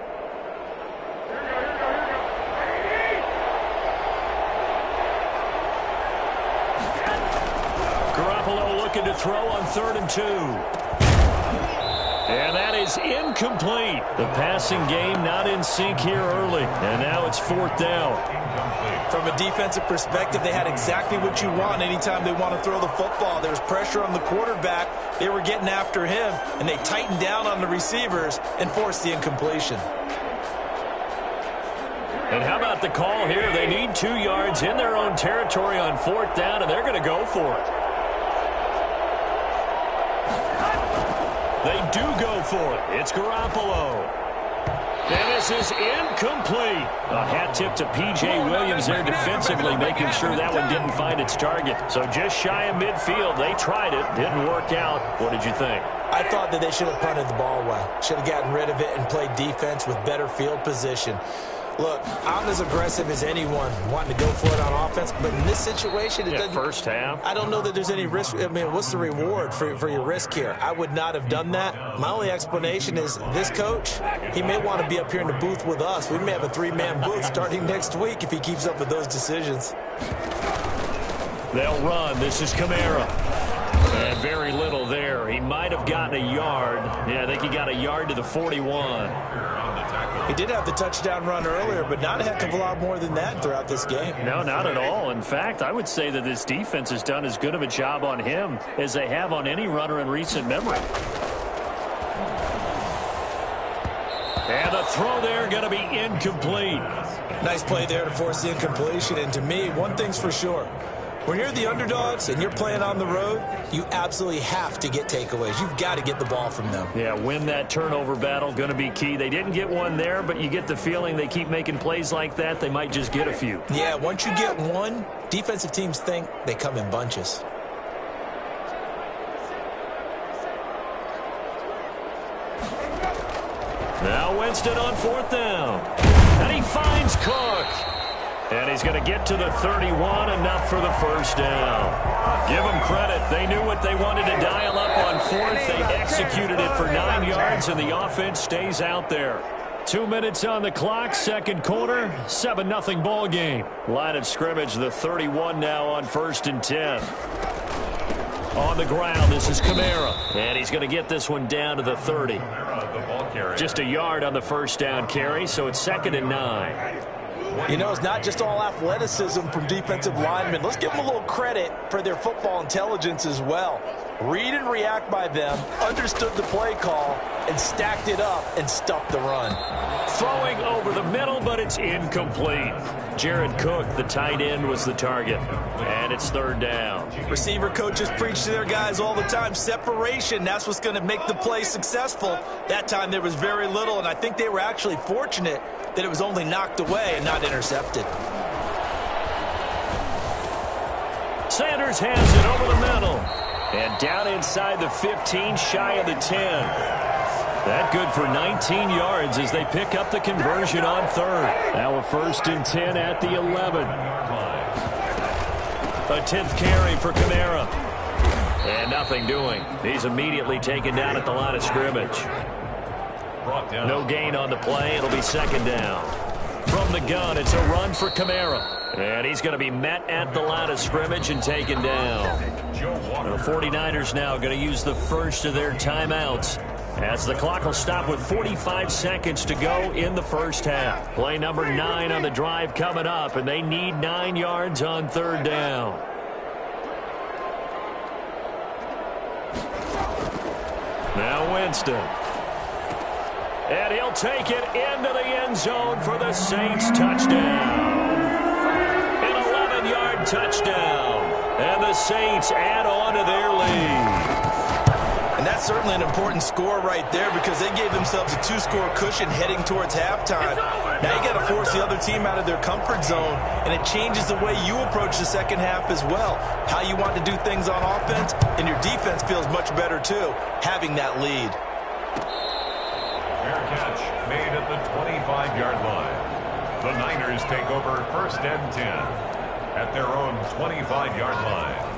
Looking to throw on 3rd and 2. And that is incomplete. The passing game not in sync here early. And now it's 4th down. From a defensive perspective, they had exactly what you want anytime they want to throw the football. There was pressure on the quarterback. They were getting after him, and they tightened down on the receivers and forced the incompletion. And how about the call here? They need 2 yards in their own territory on 4th down, and they're going to go for it. They do go for it. It's Garoppolo. And this is incomplete. A hat tip to P.J. Williams there defensively, making sure that one didn't find its target. So just shy of midfield. They tried it. Didn't work out. What did you think? I thought that they should have punted the ball away. Should have gotten rid of it and played defense with better field position. Look, I'm as aggressive as anyone wanting to go for it on offense, but in this situation, it doesn't. First half. I don't know that there's any risk. I mean, what's the reward for your risk here? I would not have done that. My only explanation is this coach, he may want to be up here in the booth with us. We may have a 3-man booth starting next week if he keeps up with those decisions. They'll run. This is Kamara. And very little there. He might have gotten a yard. Yeah, I think he got a yard to the 41. He did have the touchdown run earlier, but not a heck of a lot more than that throughout this game. No, not at all. In fact, I would say that this defense has done as good of a job on him as they have on any runner in recent memory. And the throw there going to be incomplete. Nice play there to force the incompletion. And to me, one thing's for sure. When you're the underdogs and you're playing on the road, you absolutely have to get takeaways. You've got to get the ball from them. Yeah, win that turnover battle, going to be key. They didn't get one there, but you get the feeling they keep making plays like that, they might just get a few. Yeah, once you get one, defensive teams think they come in bunches. Now Winston on 4th down. And he finds Cook. And he's going to get to the 31, enough for the first down. Give them credit. They knew what they wanted to dial up on 4th. They executed it for 9 yards, and the offense stays out there. 2 minutes on the clock, second quarter, 7-0 ball game. Line of scrimmage, the 31 now on 1st and 10. On the ground, this is Kamara. And he's going to get this one down to the 30. Just a yard on the first down carry, so it's 2nd and 9. You know, it's not just all athleticism from defensive linemen. Let's give them a little credit for their football intelligence as well. Read and react by them, understood the play call, and stacked it up and stuffed the run. Throwing over the middle, but it's incomplete. Jared Cook, the tight end, was the target. And it's 3rd down. Receiver coaches preach to their guys all the time. Separation, that's what's going to make the play successful. That time there was very little, and I think they were actually fortunate that it was only knocked away and not intercepted. Sanders has it over the middle. And down inside the 15, shy of the 10. That good for 19 yards as they pick up the conversion on 3rd. Now a 1st and 10 at the 11. A 10th carry for Kamara. And nothing doing. He's immediately taken down at the line of scrimmage. No gain on the play. It'll be 2nd down. From the gun, it's a run for Kamara. And he's going to be met at the line of scrimmage and taken down. The 49ers now going to use the first of their timeouts as the clock will stop with 45 seconds to go in the first half. Play number 9 on the drive coming up, and they need 9 yards on 3rd down. Now Winston. And he'll take it into the end zone for the Saints touchdown. An 11-yard touchdown. And the Saints add on to their lead. And that's certainly an important score right there because they gave themselves a 2-score cushion heading towards halftime. Now you got to force the other team out of their comfort zone, and it changes the way you approach the second half as well. How you want to do things on offense, and your defense feels much better too, having that lead. Fair catch made at the 25-yard line. The Niners take over 1st and 10 at their own 25-yard line.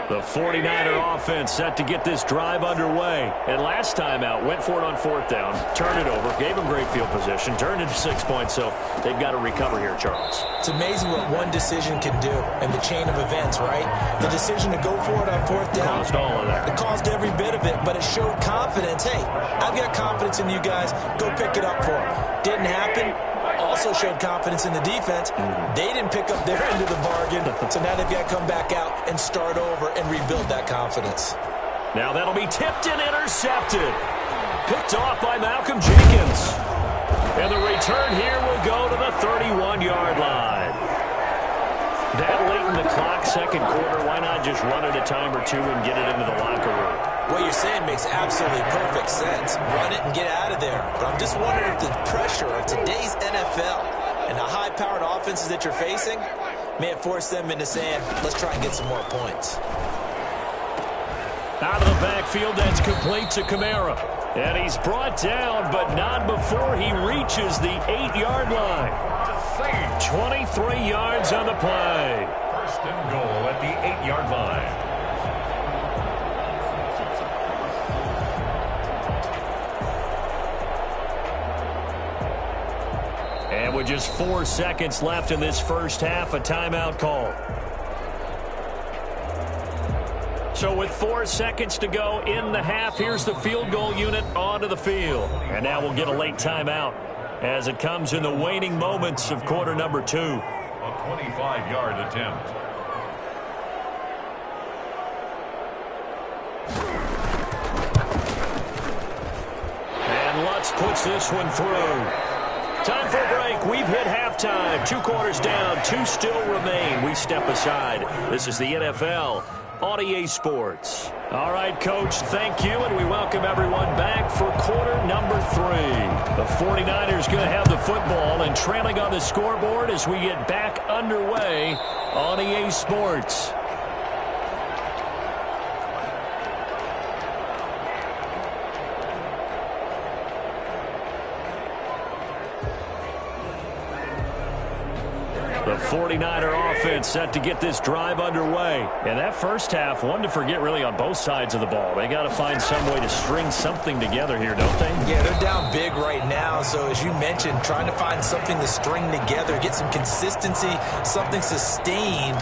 The 49er offense set to get this drive underway. And last time out, went for it on 4th down, turned it over, gave them great field position, turned it to 6 points, so they've got to recover here, Charles. It's amazing what one decision can do in the chain of events, right? The decision to go for it on 4th down. Caused all of that. It caused every bit of it, but it showed confidence. Hey, I've got confidence in you guys. Go pick it up for them. Didn't happen. Also showed confidence in the defense. They didn't pick up their end of the bargain, so now they've got to come back out and start over and rebuild that confidence. Now that'll be tipped and intercepted. Picked off by Malcolm Jenkins. And the return here will go to the 31-yard line. That late in the clock, 2nd quarter, why not just run it a time or two and get it into the locker room? What you're saying makes absolutely perfect sense. Run it and get out of there. But I'm just wondering if the pressure of today's NFL and the high-powered offenses that you're facing may have forced them into saying, let's try and get some more points. Out of the backfield, that's complete to Kamara. And he's brought down, but not before he reaches the 8-yard line. 23 yards on the play. 1st and goal at the 8-yard line. And with just 4 seconds left in this first half, a timeout call. So with 4 seconds to go in the half, here's the field goal unit onto the field. And now we'll get a late timeout as it comes in the waning moments of quarter number 2. A 25-yard attempt. And Lutz puts this one through. Time for a break. We've hit halftime. 2 quarters down. 2 still remain. We step aside. This is the NFL on EA Sports. All right, Coach, thank you, and we welcome everyone back for quarter number 3. The 49ers going to have the football and trailing on the scoreboard as we get back underway on EA Sports. The 49er offense set to get this drive underway. And that first half, one to forget really on both sides of the ball. They got to find some way to string something together here, don't they? Yeah, they're down big right now. So as you mentioned, trying to find something to string together, get some consistency, something sustained,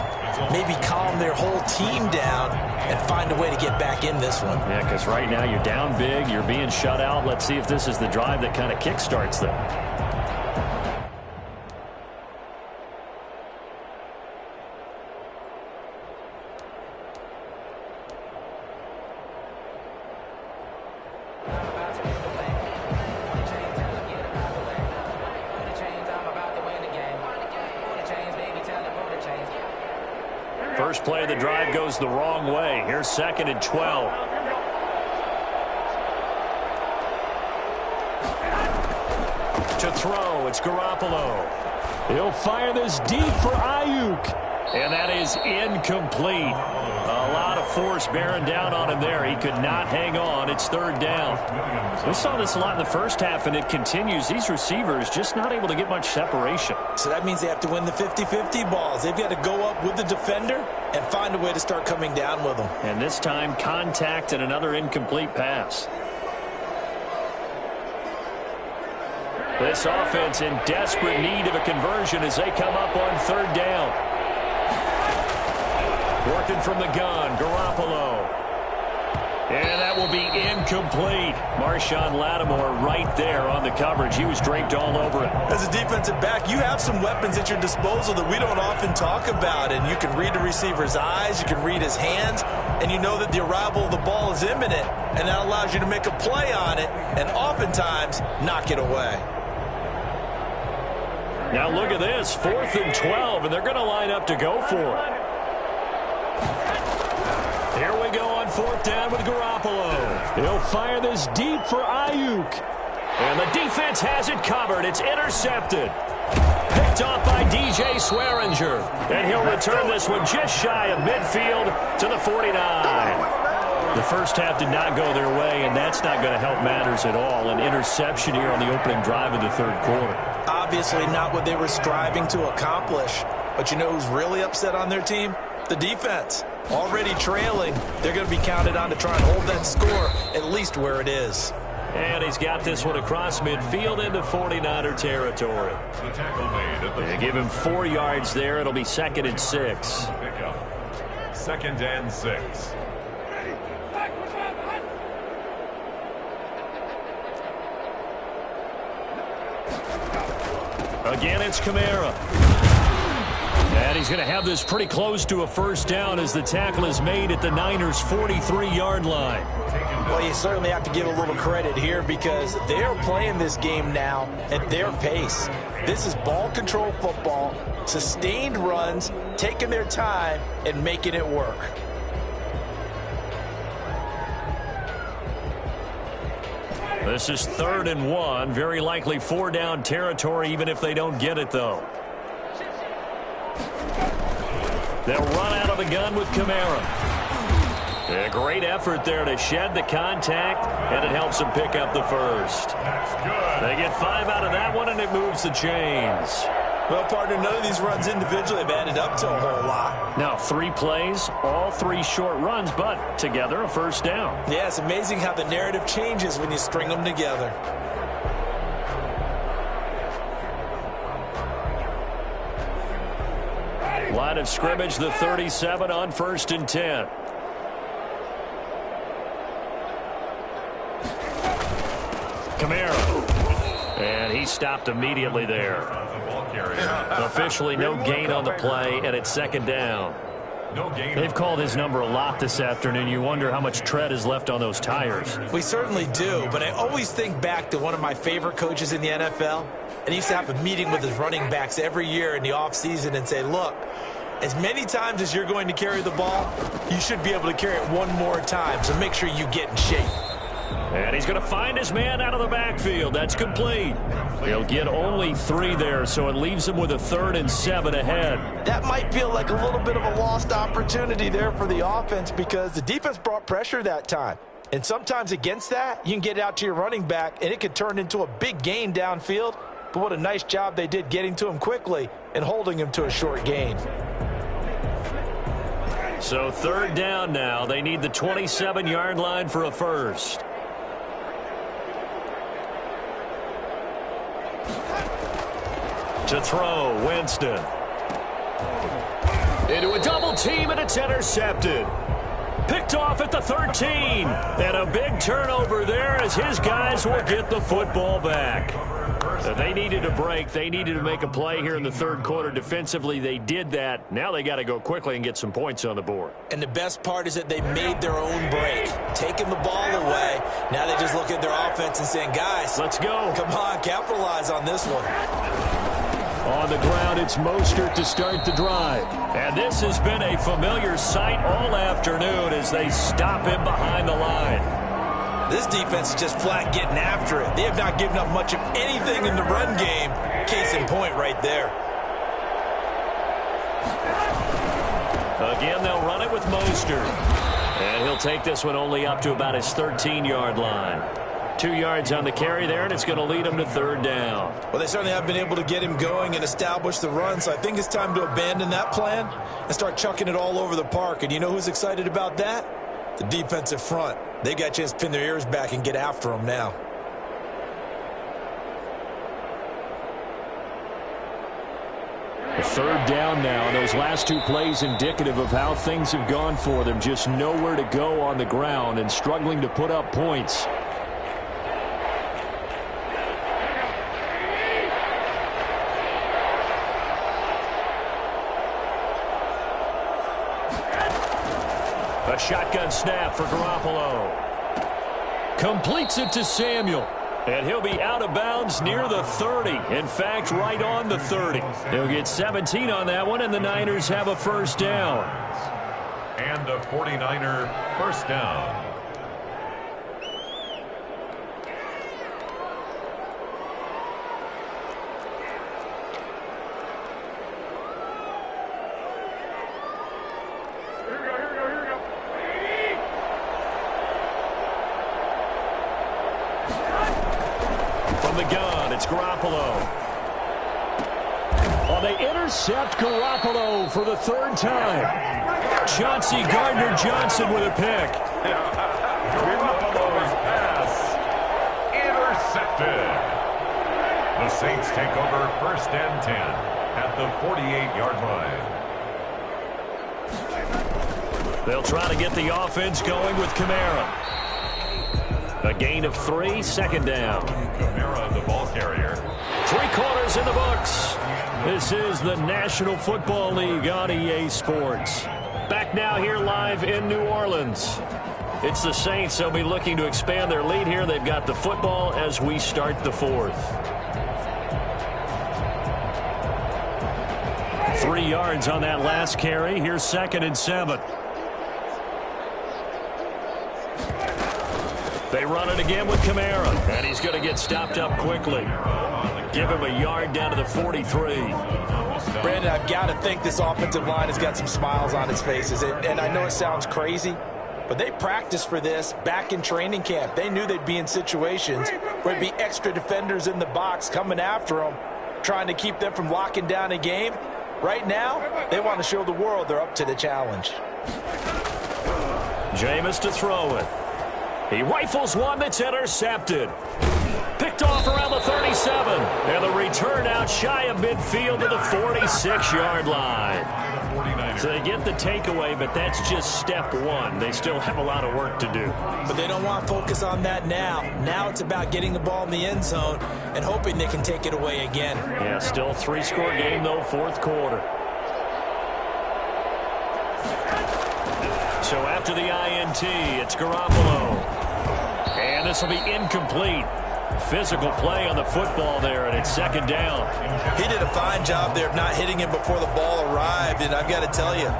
maybe calm their whole team down and find a way to get back in this one. Yeah, because right now you're down big, you're being shut out. Let's see if this is the drive that kind of kickstarts them. First play of the drive goes the wrong way. Here's 2nd and 12. To throw, it's Garoppolo. He'll fire this deep for Ayuk. And that is incomplete. A lot of force bearing down on him there. He could not hang on. It's 3rd down. We saw this a lot in the first half, and it continues. These receivers just not able to get much separation. So that means they have to win the 50-50 balls. They've got to go up with the defender and find a way to start coming down with them. And this time, contact and another incomplete pass. This offense in desperate need of a conversion as they come up on 3rd down. Working from the gun, Garoppolo. And that will be incomplete. Marshawn Lattimore right there on the coverage. He was draped all over it. As a defensive back, you have some weapons at your disposal that we don't often talk about. And you can read the receiver's eyes, you can read his hands, and you know that the arrival of the ball is imminent. And that allows you to make a play on it and oftentimes knock it away. Now look at this, 4th and 12, and they're going to line up to go for it. Here we go on 4th down with Garoppolo. He'll fire this deep for Ayuk. And the defense has it covered. It's intercepted. Picked off by DJ Swearinger. And he'll return this one just shy of midfield to the 49. The first half did not go their way, and that's not going to help matters at all. An interception here on the opening drive of the 3rd quarter. Obviously not what they were striving to accomplish. But you know who's really upset on their team? The defense. Already trailing. They're going to be counted on to try and hold that score at least where it is. And he's got this one across midfield into 49er territory. The tackle made at the They give him 4 yards there. It'll be 2nd and 6. pickup. 2nd and 6. Again, it's Kamara. And he's going to have this pretty close to a 1st down as the tackle is made at the Niners' 43-yard line. Well, you certainly have to give a little credit here because they're playing this game now at their pace. This is ball control football, sustained runs, taking their time and making it work. This is 3rd and 1. Very likely 4-down territory even if they don't get it, though. They'll run out of the gun with Kamara. A great effort there to shed the contact, and it helps them pick up the 1st. That's good. They get 5 out of that one, and it moves the chains. Well, partner, none of these runs individually have added up to a whole lot. Now, 3 plays, all 3 short runs, but together a 1st down. Yeah, it's amazing how the narrative changes when you string them together. Line of scrimmage, the 37 on 1st and 10. Kamara. And he stopped immediately there. Officially no gain on the play, and it's 2nd down. They've called his number a lot this afternoon. You wonder how much tread is left on those tires. We certainly do, but I always think back to one of my favorite coaches in the NFL. And he used to have a meeting with his running backs every year in the offseason and say, look, as many times as you're going to carry the ball, you should be able to carry it one more time, so make sure you get in shape. And he's going to find his man out of the backfield. That's complete. He'll get only 3 there, so it leaves him with a 3rd and 7 ahead. That might feel like a little bit of a lost opportunity there for the offense because the defense brought pressure that time. And sometimes against that, you can get it out to your running back, and it could turn into a big gain downfield. but what a nice job they did getting to him quickly and holding him to a short gain. So third down now. They need the 27-yard line for a first. To throw, Winston. Into a double team, and it's intercepted. Picked off at the 13. And a big turnover there as his guys will get the football back. They needed a break. They needed to make a play here in the third quarter. Defensively, they did that. Now they got to go quickly and get some points on the board. And the best part is that they made their own break. Taking the ball away. Now they just look at their offense and saying, guys, let's go. Come on, capitalize on this one. On the ground, it's Mostert to start the drive. And this has been a familiar sight all afternoon as they stop him behind the line. This defense is just flat getting after it. They have not given up much of anything in the run game. Case in point right there. Again, they'll run it with Mostert. And he'll take this one only up to about his 13-yard line. 2 yards on the carry there, and it's going to lead him to third down. Well, they certainly have been able to get him going and establish the run, so I think it's time to abandon that plan and start chucking it all over the park. And you know who's excited about that? The defensive front. They got a chance to pin their ears back and get after him now. A third down now, and those last two plays indicative of how things have gone for them. Just nowhere to go on the ground and struggling to put up points. A shotgun snap for Garoppolo. Completes it to Samuel. And he'll be out of bounds near the 30. In fact, right on the 30. He'll get 17 on that one, and the Niners have a first down. And a 49er first down. From the gun, it's Garoppolo. Oh, they intercept Garoppolo for the third time. Chauncey Gardner-Johnson with a pick. Garoppolo's pass intercepted. The Saints take over first and 10 at the 48-yard line. They'll try to get the offense going with Kamara. A gain of 3, second down. Kamara, the ball carrier. 3 quarters in the books. This is the National Football League on EA Sports. Back now here live in New Orleans. It's the Saints. They'll be looking to expand their lead here. They've got the football as we start the fourth. 3 yards on that last carry. Here's 2nd and 7. They run it again with Kamara, and he's going to get stopped up quickly. Give him a yard down to the 43. Brandon, I've got to think this offensive line has got some smiles on its faces. And I know it sounds crazy, but they practiced for this back in training camp. They knew they'd be in situations where there'd be extra defenders in the box coming after them, trying to keep them from locking down a game. Right now, they want to show the world they're up to the challenge. Jameis to throw it. He rifles one that's intercepted. Picked off around the 37. And the return out shy of midfield to the 46-yard line. So they get the takeaway, but that's just step one. They still have a lot of work to do. But they don't want to focus on that now. Now it's about getting the ball in the end zone and hoping they can take it away again. Yeah, still a 3-score game, though, fourth quarter. So after the INT, it's Garoppolo. And this will be incomplete. Physical play on the football there, and it's 2nd down. He did a fine job there of not hitting him before the ball arrived, and I've got to tell you,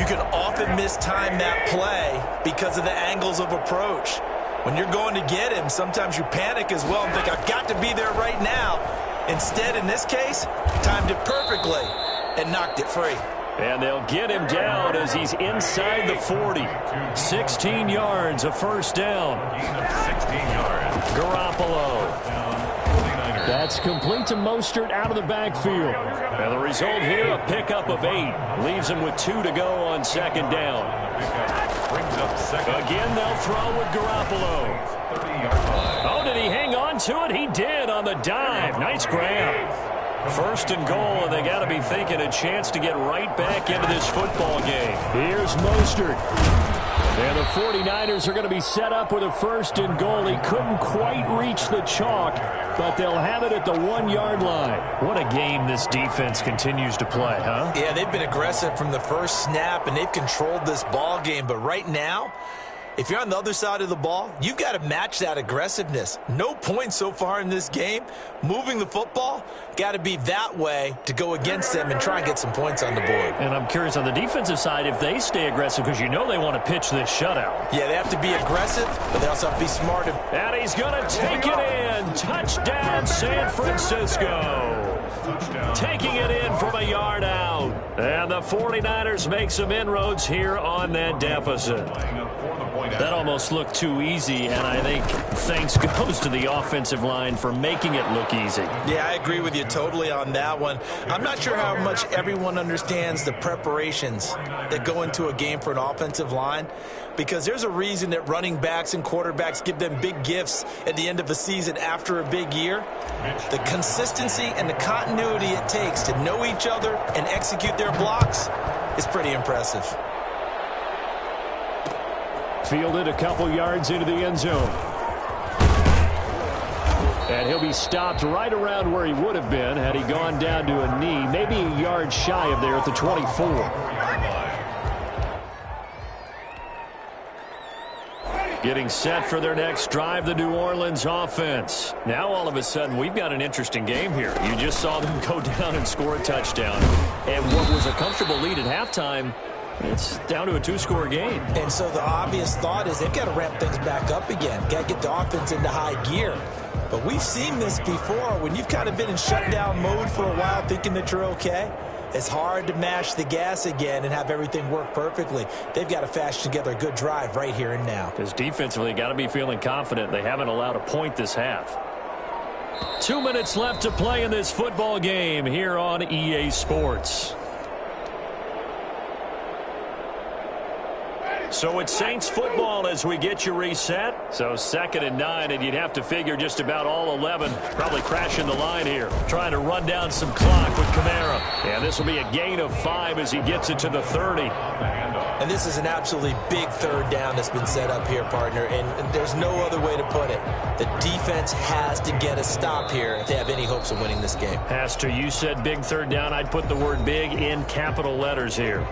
you can often mistime that play because of the angles of approach. When you're going to get him, sometimes you panic as well and think, I've got to be there right now. Instead, in this case, timed it perfectly and knocked it free. And they'll get him down as he's inside the 40. 16 yards, a first down. Gain of 16 yards. Garoppolo. That's complete to Mostert out of the backfield. And the result here, a pickup of 8. Leaves him with 2 to go on second down. Again, they'll throw with Garoppolo. Oh, did he hang on to it? He did on the dive. Nice grab. First and goal, and they got to be thinking a chance to get right back into this football game. Here's Mostert. And the 49ers are going to be set up with a first and goal. He couldn't quite reach the chalk, but they'll have it at the 1-yard line. What a game this defense continues to play, huh? Yeah, they've been aggressive from the first snap, and they've controlled this ball game. But right now, if you're on the other side of the ball, you've got to match that aggressiveness. No points so far in this game. Moving the football, got to be that way to go against them and try and get some points on the board. And I'm curious on the defensive side if they stay aggressive, because you know they want to pitch this shutout. Yeah, they have to be aggressive, but they also have to be smart. And he's going to take it in. Touchdown, San Francisco. Taking it in from a yard out. And the 49ers make some inroads here on that deficit. That almost looked too easy, and I think thanks goes to the offensive line for making it look easy. Yeah, I agree with you totally on that one. I'm not sure how much everyone understands the preparations that go into a game for an offensive line, because there's a reason that running backs and quarterbacks give them big gifts at the end of the season after a big year. The consistency and the continuity it takes to know each other and execute their blocks is pretty impressive. Fielded a couple yards into the end zone. And he'll be stopped right around where he would have been had he gone down to a knee, maybe a yard shy of there at the 24. Getting set for their next drive, the New Orleans offense. Now all of a sudden we've got an interesting game here. You just saw them go down and score a touchdown. And what was a comfortable lead at halftime, it's down to a 2-score game. And so the obvious thought is they've got to ramp things back up again. Got to get the offense into high gear. But we've seen this before. When you've kind of been in shutdown mode for a while thinking that you're okay, it's hard to mash the gas again and have everything work perfectly. They've got to fashion together a good drive right here and now. Because defensively, got to be feeling confident. They haven't allowed a point this half. 2 minutes left to play in this football game here on EA Sports. So it's Saints football as we get you reset. So 2nd and 9, and you'd have to figure just about all 11 probably crashing the line here. Trying to run down some clock with Kamara. And this will be a gain of 5 as he gets it to the 30. And this is an absolutely big third down that's been set up here, partner. And there's no other way to put it. The defense has to get a stop here if they have any hopes of winning this game. Pastor, you said big third down. I'd put the word big in capital letters here.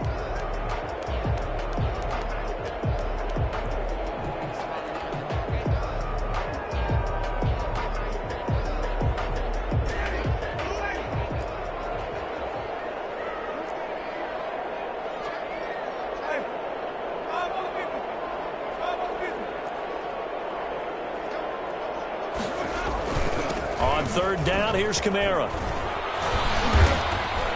Third down, here's Kamara.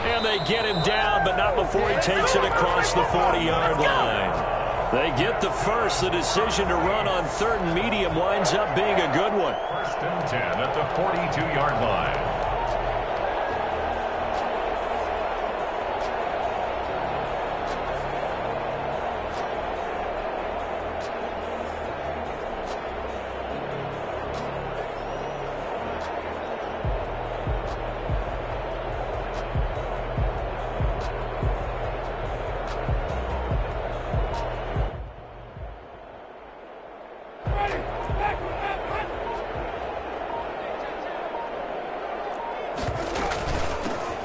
And they get him down, but not before he takes it across the 40-yard line. They get the first. The decision to run on 3rd and medium winds up being a good one. 1st and 10 at the 42-yard line.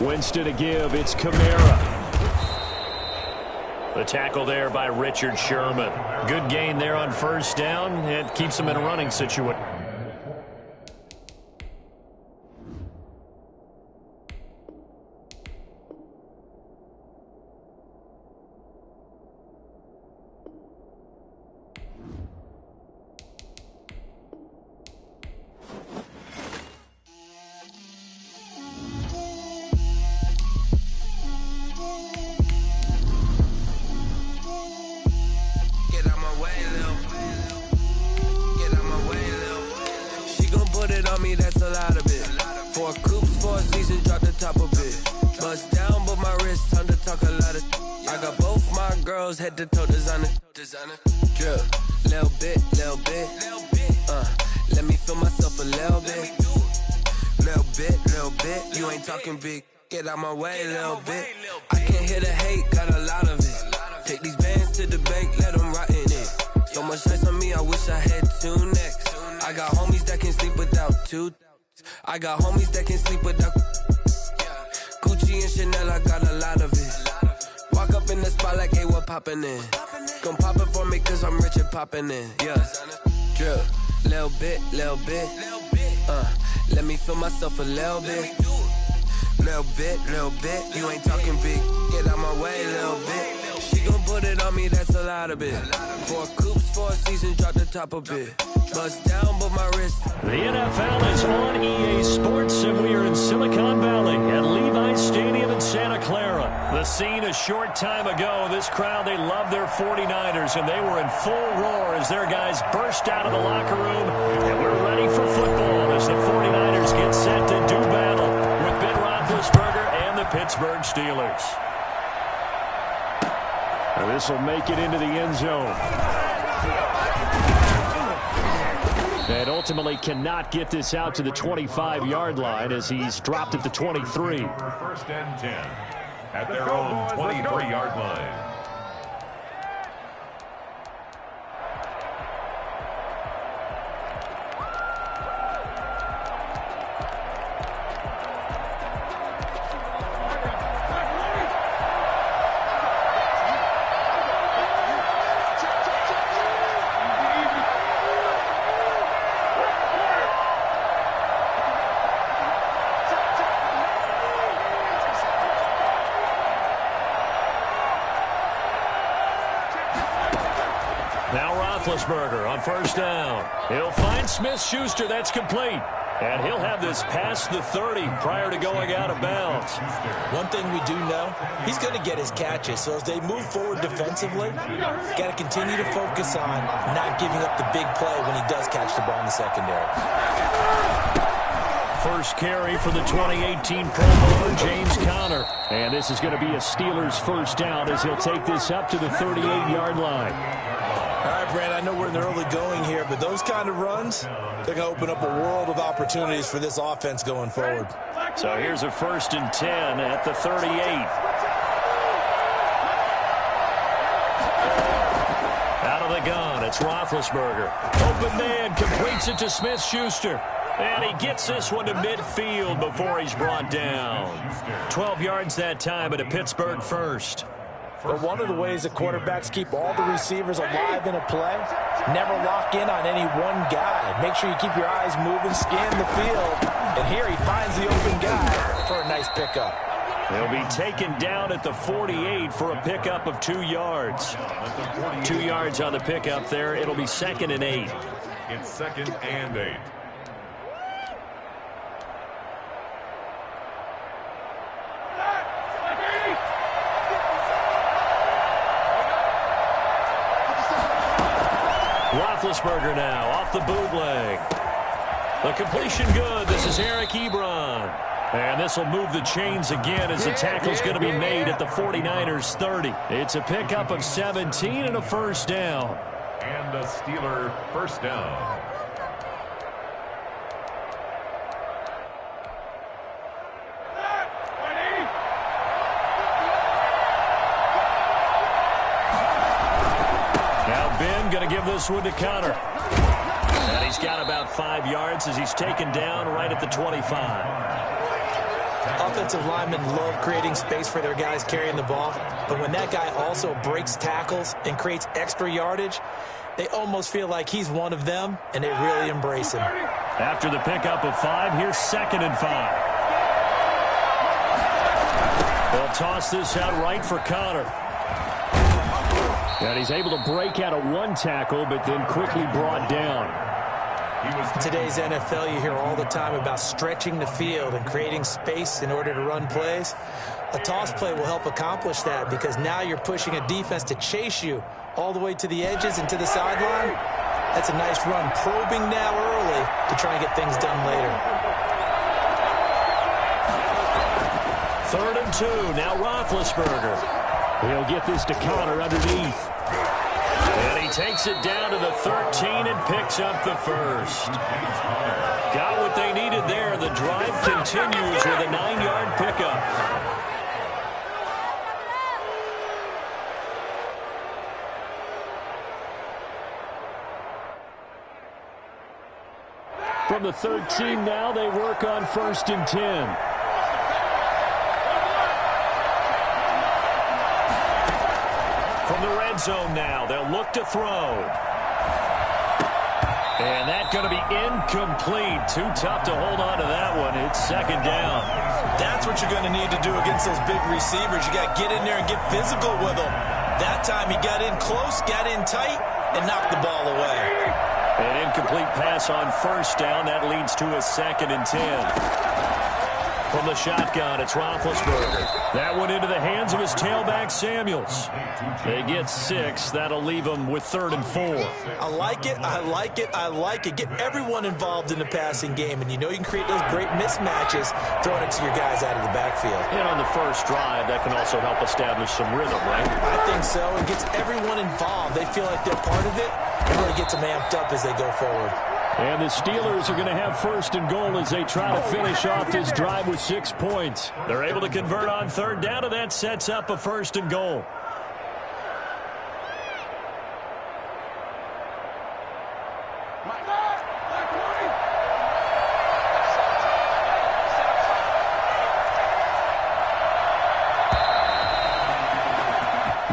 Winston to give. It's Kamara. The tackle there by Richard Sherman. Good gain there on 1st down. It keeps them in a running situation. rose, head to toe designer. Drip, little bit. Let me feel myself a little bit. Little bit. You ain't talking big. Get out my way a little bit. I can't hear the hate, got a lot of it. Take these bands to the bank, let them rot in it. So much ice on me, I wish I had two necks. I got homies that can sleep without two. I got homies that can sleep without Gucci and Chanel, I got a lot of it. Walk up in the spot like, hey, what poppin' in? Gon' pop it for me cause I'm rich and poppin' in. Yeah, drip, little bit. Let me feel myself a little bit. Little bit. You ain't talking big. Get out my way, little bit. She gon' put it on me, that's a lot of it. 4 coops, 4 seasons, drop the top a bit. Bust down, but my wrist. The NFL is on EA Sports, and we are in Silicon Valley at Levi's Stadium in Santa Clara. The scene a short time ago. This crowd, they love their 49ers, and they were in full roar as their guys burst out of the locker room. And we're ready for football as the 49ers get set to do battle with Ben Roethlisberger and the Pittsburgh Steelers. And this will make it into the end zone. And ultimately cannot get this out to the 25-yard line as he's dropped at the 23. First and 10 at their own 23-yard line. Roethlisberger on first down. He'll find Smith-Schuster. That's complete. And he'll have this past the 30 prior to going out of bounds. One thing we do know, he's going to get his catches. So as they move forward defensively, got to continue to focus on not giving up the big play when he does catch the ball in the secondary. First carry for the 2018 Pro Bowler, James Conner. And this is going to be a Steelers first down as he'll take this up to the 38-yard line. All right, Brad, I know we're in the early going here, but those kind of runs, they're going to open up a world of opportunities for this offense going forward. So here's a 1st and 10 at the 38. Out of the gun, it's Roethlisberger. Open man, completes it to Smith-Schuster. And he gets this one to midfield before he's brought down. 12 yards that time at a Pittsburgh first. But one of the ways that quarterbacks keep all the receivers alive in a play, never lock in on any one guy. Make sure you keep your eyes moving, scan the field. And here he finds the open guy for a nice pickup. He'll be taken down at the 48 for a pickup of 2 yards. 2 yards on the pickup there. It'll be 2nd and 8. It's 2nd and 8. Roethlisberger now off the bootleg. The completion good. This is Eric Ebron. And this will move the chains again as the tackle's going to be made at the 49ers 30. It's a pickup of 17 and a first down. And a Steeler first down. Going to give this one to Conner. And he's got about 5 yards as he's taken down right at the 25. Offensive linemen love creating space for their guys carrying the ball. But when that guy also breaks tackles and creates extra yardage, they almost feel like he's one of them, and they really embrace him. After the pickup of 5, here's 2nd and 5. They'll toss this out right for Conner. And he's able to break out of 1 tackle, but then quickly brought down. In today's NFL, you hear all the time about stretching the field and creating space in order to run plays. A toss play will help accomplish that because now you're pushing a defense to chase you all the way to the edges and to the sideline. That's a nice run, probing now early to try and get things done later. 3rd and 2, now Roethlisberger. He'll get this to Connor underneath. And he takes it down to the 13 and picks up the first. Got what they needed there. The drive continues with a 9-yard pickup. From the 13 now, they work on 1st and 10. From the red zone now, they'll look to throw. And that's going to be incomplete. Too tough to hold on to that one. It's 2nd down. That's what you're going to need to do against those big receivers. You got to get in there and get physical with them. That time he got in close, got in tight, and knocked the ball away. An incomplete pass on 1st down. That leads to a 2nd and 10. From the shotgun, it's Roethlisberger. That went into the hands of his tailback, Samuels. They get 6. That'll leave them with 3rd and 4. I like it. I like it. I like it. Get everyone involved in the passing game, and you know you can create those great mismatches throwing it to your guys out of the backfield. And on the first drive, that can also help establish some rhythm, right? I think so. It gets everyone involved. They feel like they're part of it. It really gets them amped up as they go forward. And the Steelers are going to have 1st and goal as they try to finish off this drive with 6 points. They're able to convert on 3rd down, and that sets up a 1st and goal.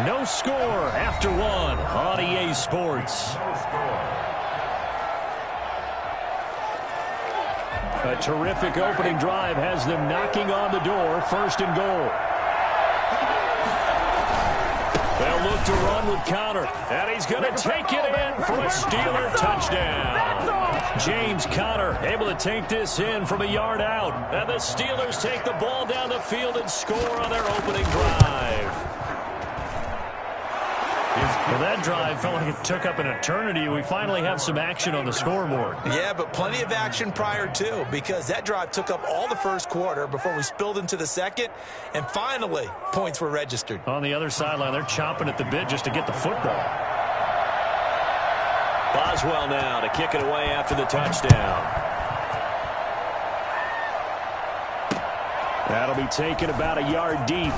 No score after 1 on EA Sports. A terrific opening drive has them knocking on the door. 1st and goal. They'll look to run with Connor. And he's going to take it in for a Steeler touchdown. James Conner able to take this in from a yard out. And the Steelers take the ball down the field and score on their opening drive. Well, that drive felt like it took up an eternity. We finally have some action on the scoreboard. Yeah, but plenty of action prior to, because that drive took up all the first quarter before we spilled into the second, and finally, points were registered. On the other sideline, they're chomping at the bit just to get the football. Boswell now to kick it away after the touchdown. That'll be taken about a yard deep.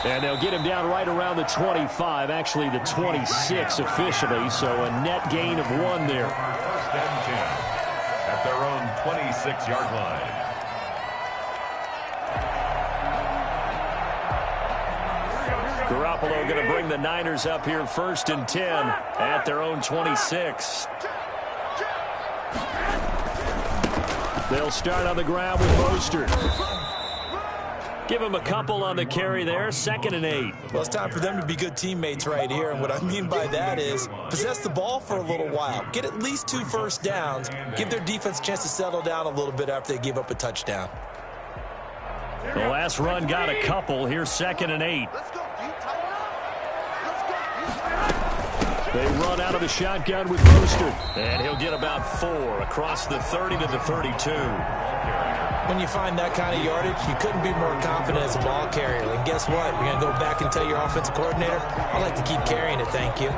And they'll get him down right around the 25, actually the 26 officially, so a net gain of 1 there. 1st and 10 at their own 26-yard line. Garoppolo going to bring the Niners up here 1st and 10 at their own 26. They'll start on the ground with Mostert. Give him a couple on the carry there. 2nd and 8. Well, it's time for them to be good teammates right here. And what I mean by that is possess the ball for a little while. Get at least 2 first downs. Give their defense a chance to settle down a little bit after they give up a touchdown. The last run got a couple. Here's 2nd and 8. They run out of the shotgun with Mostert. And he'll get about 4 across the 30 to the 32. When you find that kind of yardage, you couldn't be more confident as a ball carrier. And guess what? You're going to go back and tell your offensive coordinator, I'd like to keep carrying it, thank you.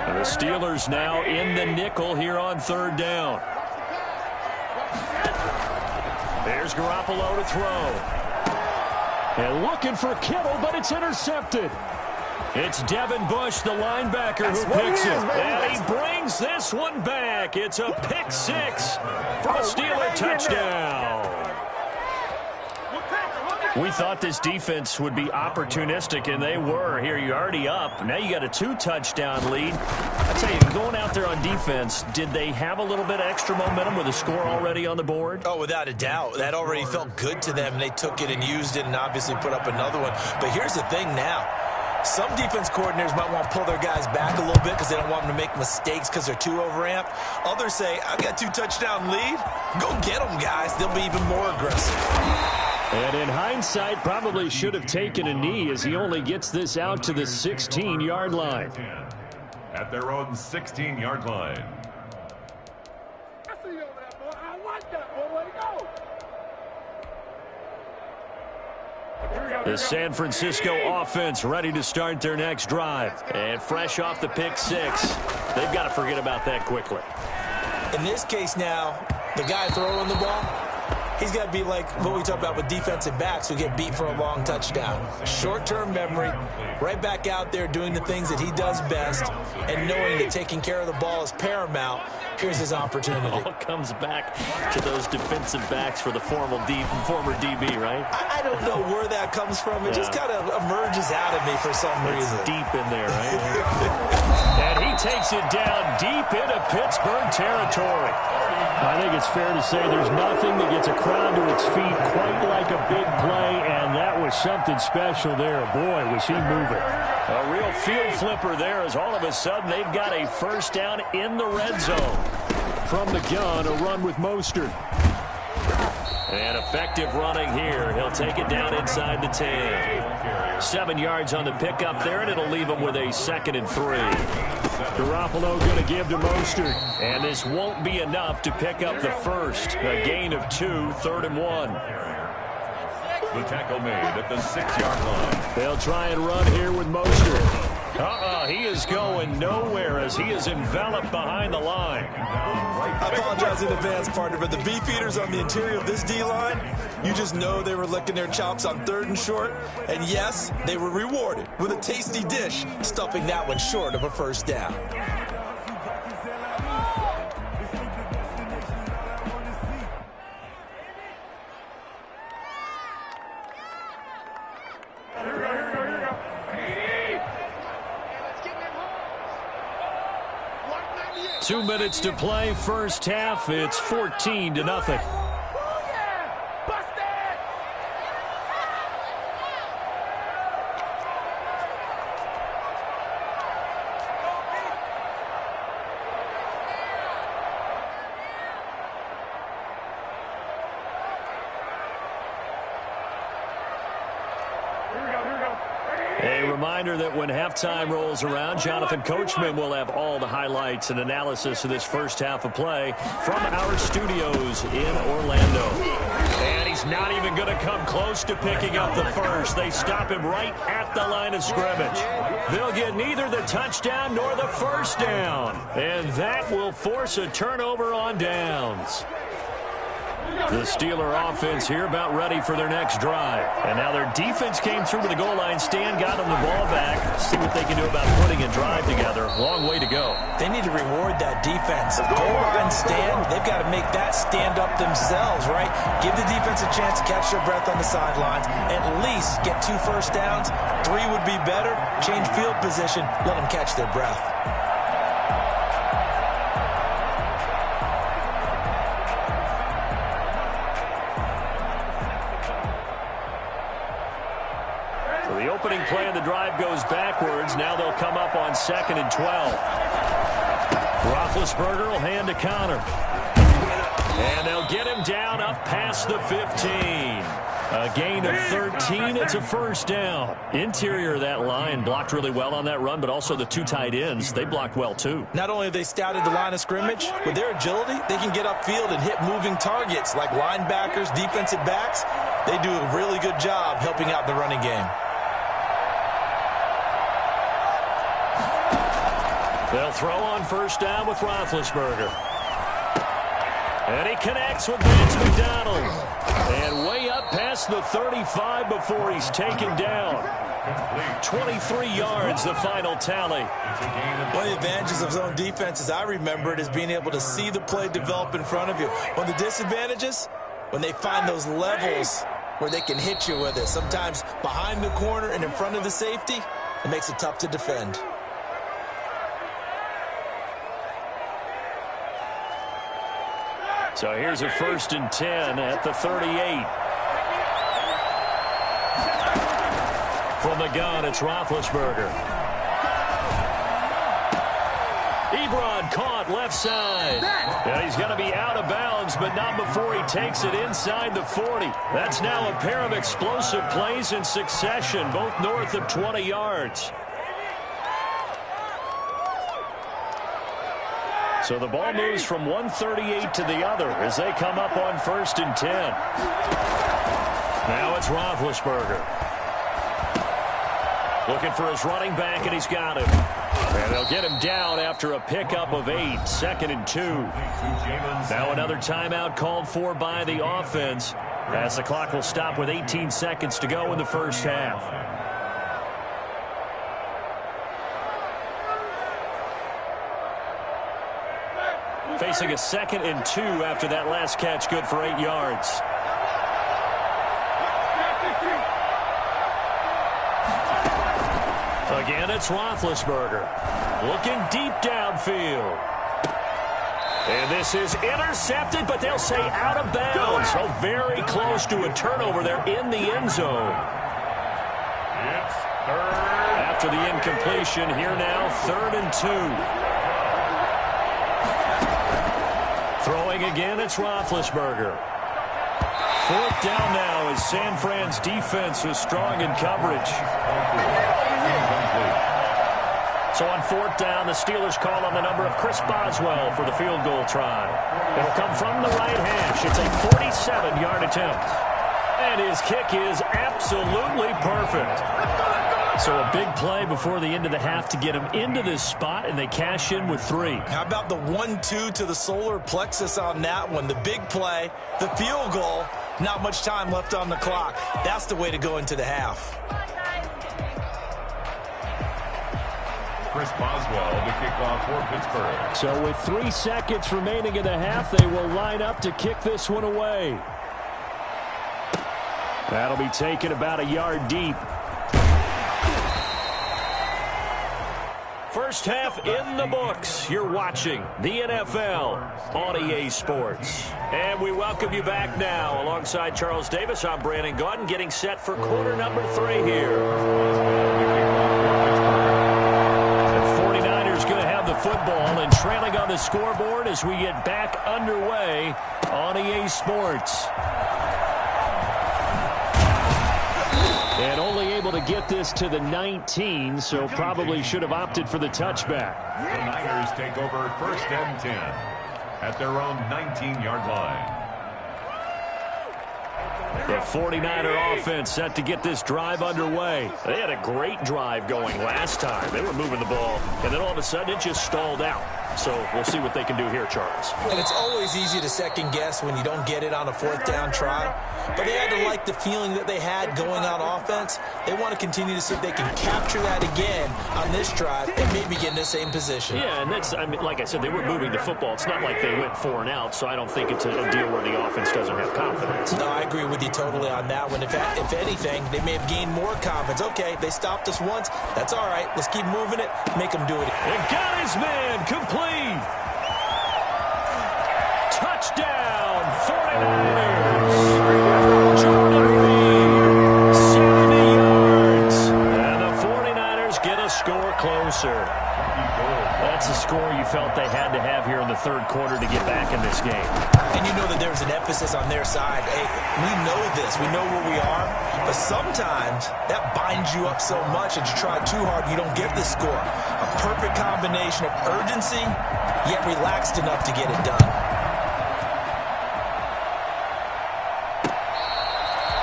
And the Steelers now in the nickel here on 3rd down. There's Garoppolo to throw. And looking for Kittle, but it's intercepted. It's Devin Bush, the linebacker, who picks it. And he brings this one back. It's a pick 6 for a Steeler touchdown. We thought this defense would be opportunistic, and they were. Here, you're already up. Now you got a 2-touchdown lead. I tell you, going out there on defense, did they have a little bit of extra momentum with a score already on the board? Oh, without a doubt. That already felt good to them. They took it and used it and obviously put up another one. But here's the thing now. Some defense coordinators might want to pull their guys back a little bit because they don't want them to make mistakes because they're too overamped. Others say, I've got 2-touchdown lead. Go get them, guys. They'll be even more aggressive. And in hindsight, probably should have taken a knee as he only gets this out to the 16-yard line. At their own 16-yard line. I see you over there, boy. I like that, boy. Way to go. The San Francisco offense ready to start their next drive. And fresh off the pick six, they've got to forget about that quickly. In this case now, the guy throwing the ball, he's got to be like what we talk about with defensive backs who get beat for a long touchdown. Short-term memory, right back out there doing the things that he does best, and knowing that taking care of the ball is paramount. Here's his opportunity. It all comes back to those defensive backs for the former DB, right? I don't know where that comes from. It just kind of emerges out of me for some reason. Deep in there, right? And he takes it down deep into Pittsburgh territory. I think it's fair to say there's nothing that gets a crowd to its feet quite like a big play, and that was something special there. Boy, was he moving. A real field flipper there as all of a sudden they've got a first down in the red zone. From the gun, a run with Mostert. And effective running here. He'll take it down inside the 10. 7 yards on the pickup there, and it'll leave him with a 2nd and 3. Garoppolo going to give to Mostert. And this won't be enough to pick up the first. A gain of 2, 3rd and 1. The tackle made at the 6-yard line. They'll try and run here with Mostert. He is going nowhere as he is enveloped behind the line. I apologize in advance, partner, but the beefeaters on the interior of this D-line, you just know they were licking their chops on 3rd and short. And yes, they were rewarded with a tasty dish, stuffing that one short of a first down. 2 minutes to play, first half. It's 14-0. A reminder that when halftime rolls around, Jonathan Coachman will have all the highlights and analysis of this first half of play from our studios in Orlando. And he's not even going to come close to picking up the first. They stop him right at the line of scrimmage. They'll get neither the touchdown nor the first down. And that will force a turnover on downs. The Steeler offense here about ready for their next drive. And now their defense came through to the goal line stand, got them the ball back. See what they can do about putting a drive together. Long way to go. They need to reward that defense. Goal line stand, they've got to make that stand up themselves, right? Give the defense a chance to catch their breath on the sidelines. At least get 2 first downs. 3 would be better. Change field position. Let them catch their breath. The opening play of the drive goes backwards. Now they'll come up on 2nd and 12. Roethlisberger will hand to Connor. And they'll get him down up past the 15. A gain of 13. It's a first down. Interior of that line blocked really well on that run, but also the 2 tight ends, they blocked well too. Not only have they scouted the line of scrimmage, with their agility, they can get upfield and hit moving targets like linebackers, defensive backs. They do a really good job helping out the running game. They'll throw on first down with Roethlisberger. And he connects with Vance McDonald. And way up past the 35 before he's taken down. 23 yards, the final tally. One of the advantages of zone defense, as I remember it, is being able to see the play develop in front of you. One of the disadvantages, when they find those levels where they can hit you with it. Sometimes behind the corner and in front of the safety, it makes it tough to defend. So here's a 1st and 10 at the 38. From the gun, it's Roethlisberger. Ebron caught left side. And he's going to be out of bounds, but not before he takes it inside the 40. That's now a pair of explosive plays in succession, both north of 20 yards. So the ball moves from 138 to the other as they come up on 1st and 10. Now it's Roethlisberger. Looking for his running back, and he's got him. And they'll get him down after a pickup of 8, 2nd and 2. Now another timeout called for by the offense, as the clock will stop with 18 seconds to go in the first half. Facing a 2nd and 2 after that last catch, good for 8 yards. Again, it's Roethlisberger. Looking deep downfield. And this is intercepted, but they'll say out of bounds. So very close to a turnover there in the end zone. It's third. After the incompletion, here now, 3rd and 2. Throwing again, it's Roethlisberger. 4th down now as San Fran's defense is strong in coverage. So on 4th down, the Steelers call on the number of Chris Boswell for the field goal try. It'll come from the right hash. It's a 47-yard attempt. And his kick is absolutely perfect. So a big play before the end of the half to get him into this spot, and they cash in with 3. How about the 1-2 to the solar plexus on that one? The big play, the field goal, not much time left on the clock. That's the way to go into the half. Chris Boswell to kick off for Pittsburgh. So with 3 seconds remaining in the half, they will line up to kick this one away. That'll be taken about a yard deep. First half in the books. You're watching the NFL on EA Sports. And we welcome you back now. Alongside Charles Davis, I'm Brandon Gaudin, getting set for quarter number 3 here. The 49ers going to have the football and trailing on the scoreboard as we get back underway on EA Sports. And only able to get this to the 19, so probably should have opted for the touchback. The Niners take over 1st and 10 at their own 19-yard line. The 49er offense set to get this drive underway. They had a great drive going last time. They were moving the ball, and then all of a sudden it just stalled out. So we'll see what they can do here, Charles. And it's always easy to second guess when you don't get it on a 4th down try. But they had to like the feeling that they had going on offense. They want to continue to see if they can capture that again on this drive and maybe get in the same position. Yeah, and that's, I mean, like I said, they were moving the football. It's not like they went 4 and out, so I don't think it's a deal where the offense doesn't have confidence. No, I agree with you totally on that one. If anything, they may have gained more confidence. Okay, they stopped us once. That's all right. Let's keep moving it. Make them do it. And got his man complete. Touchdown, 49ers. Jordan Reed, 70 yards. And the 49ers get a score closer. That's a score you felt they had to have here in the 3rd quarter to get back in this game. And you know that there's an emphasis on their side. Hey, we know this. We know where we are. But sometimes that binds you up so much that you try too hard, you don't get the score. A perfect combination of urgency, yet relaxed enough to get it done.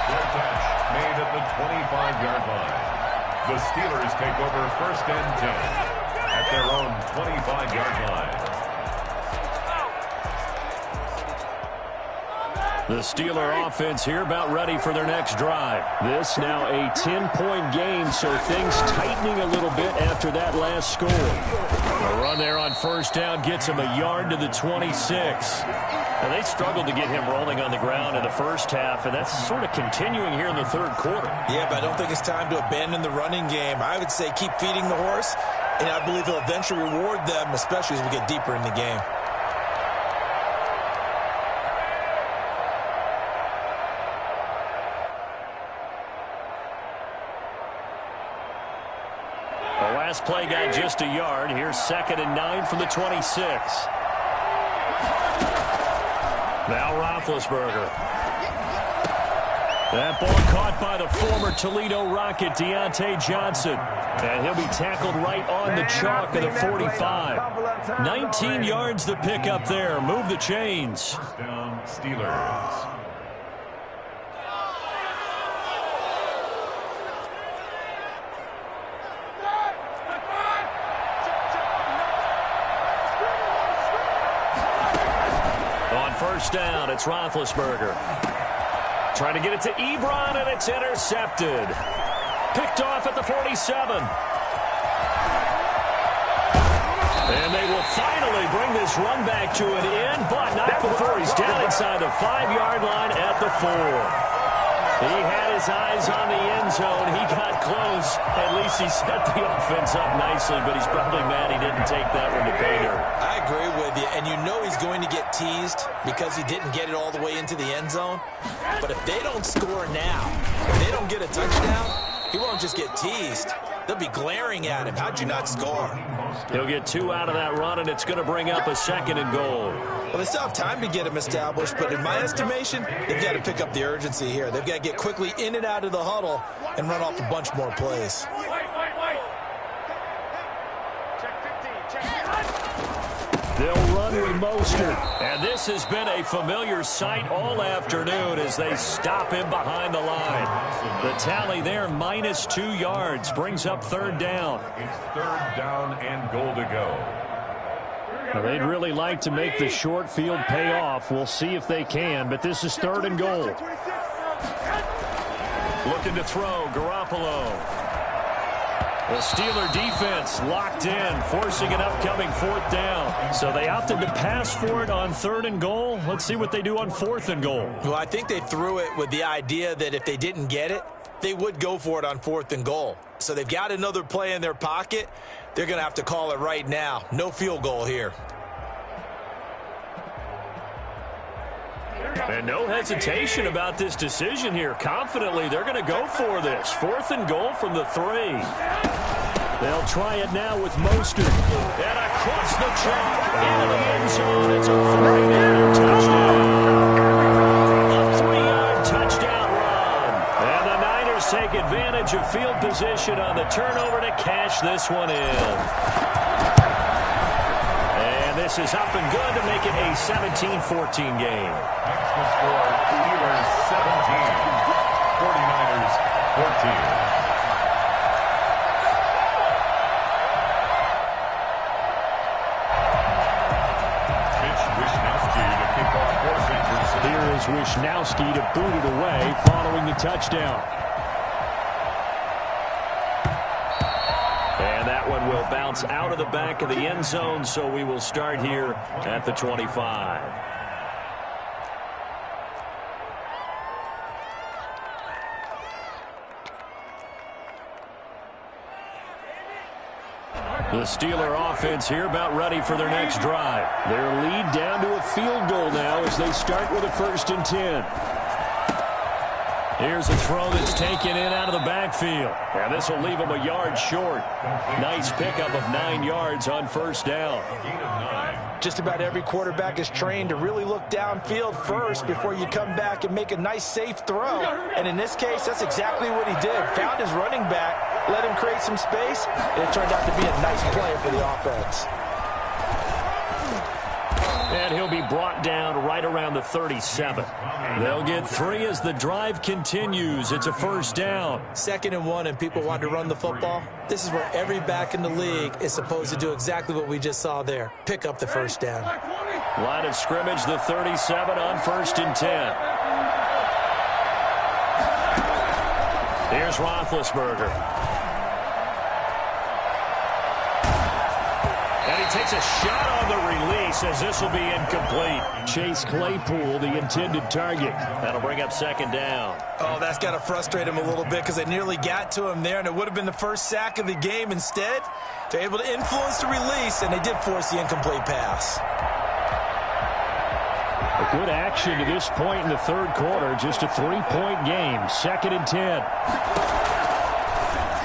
Their catch made at the 25-yard line. The Steelers take over 1st and 10 at their own 25-yard line. The Steeler offense here about ready for their next drive. This now a 10-point game, so things tightening a little bit after that last score. A run there on 1st down gets him a yard to the 26. And they struggled to get him rolling on the ground in the first half, and that's sort of continuing here in the 3rd quarter. Yeah, but I don't think it's time to abandon the running game. I would say keep feeding the horse, and I believe he'll eventually reward them, especially as we get deeper in the game. The last play got just a yard. Here's 2nd and 9 from the 26. Now Roethlisberger. That ball caught by the former Toledo Rocket, Deontay Johnson. And he'll be tackled right on the chalk of the 45. 19 yards the pick up there. Move the chains. First down, Steelers. first down. It's Roethlisberger. Trying to get it to Ebron, and it's intercepted. Picked off at the 47. And they will finally bring this run back to an end, but not before he's down inside the 5-yard line at the 4. He had his eyes on the end zone. He got close. At least he set the offense up nicely, but he's probably mad he didn't take that one to pay dirt. I agree with you, and you know he's going to get teased because he didn't get it all the way into the end zone. But if they don't score now, if they don't get a touchdown, he won't just get teased. They'll be glaring at him. How'd you not score? He'll get 2 out of that run, and it's going to bring up a 2nd and goal. Well, they still have time to get him established, but in my estimation, they've got to pick up the urgency here. They've got to get quickly in and out of the huddle and run off a bunch more plays. They'll run with Mostert. And this has been a familiar sight all afternoon as they stop him behind the line. The tally there, minus 2 yards, brings up 3rd down. It's 3rd down and goal to go. Now, they'd really like to make the short field pay off. We'll see if they can, but this is 3rd and goal. Looking to throw, Garoppolo. The Steeler defense locked in, forcing an upcoming 4th down. So they opted to pass for it on 3rd and goal. Let's see what they do on 4th and goal. Well, I think they threw it with the idea that if they didn't get it, they would go for it on 4th and goal. So they've got another play in their pocket. They're going to have to call it right now. No field goal here. And no hesitation about this decision here. Confidently, they're going to go for this. 4th and goal from the 3. They'll try it now with Mostert. And across the chalk into the end zone. It's a 3-yard touchdown. A 3-yard touchdown run. And the Niners take advantage of field position on the turnover to cash this one in. And this is up and good to make it a 17-14 game. The score, Steelers 17, 49ers 14. Here is Wishnowski to boot it away following the touchdown. And that one will bounce out of the back of the end zone, so we will start here at the 25. The Steeler offense here about ready for their next drive. Their lead down to a field goal now as they start with a 1st and 10. Here's a throw that's taken in out of the backfield. And this will leave him a yard short. Nice pickup of 9 yards on 1st down. Just about every quarterback is trained to really look downfield first before you come back and make a nice, safe throw. And in this case, that's exactly what he did. Found his running back, let him create some space, and it turned out to be a nice play for the offense. And he'll be brought down right around the 37. They'll get 3 as the drive continues. It's a 1st down. 2nd and 1, and people want to run the football. This is where every back in the league is supposed to do exactly what we just saw there. Pick up the 1st down. Line of scrimmage, the 37 on 1st and 10. Here's Roethlisberger. And he takes a shot on the release as this will be incomplete. Chase Claypool, the intended target. That'll bring up 2nd down. Oh, that's got to frustrate him a little bit because they nearly got to him there, and it would have been the first sack of the game. Instead, they're able to influence the release, and they did force the incomplete pass. A good action to this point in the 3rd quarter. Just a 3-point game. 2nd and 10.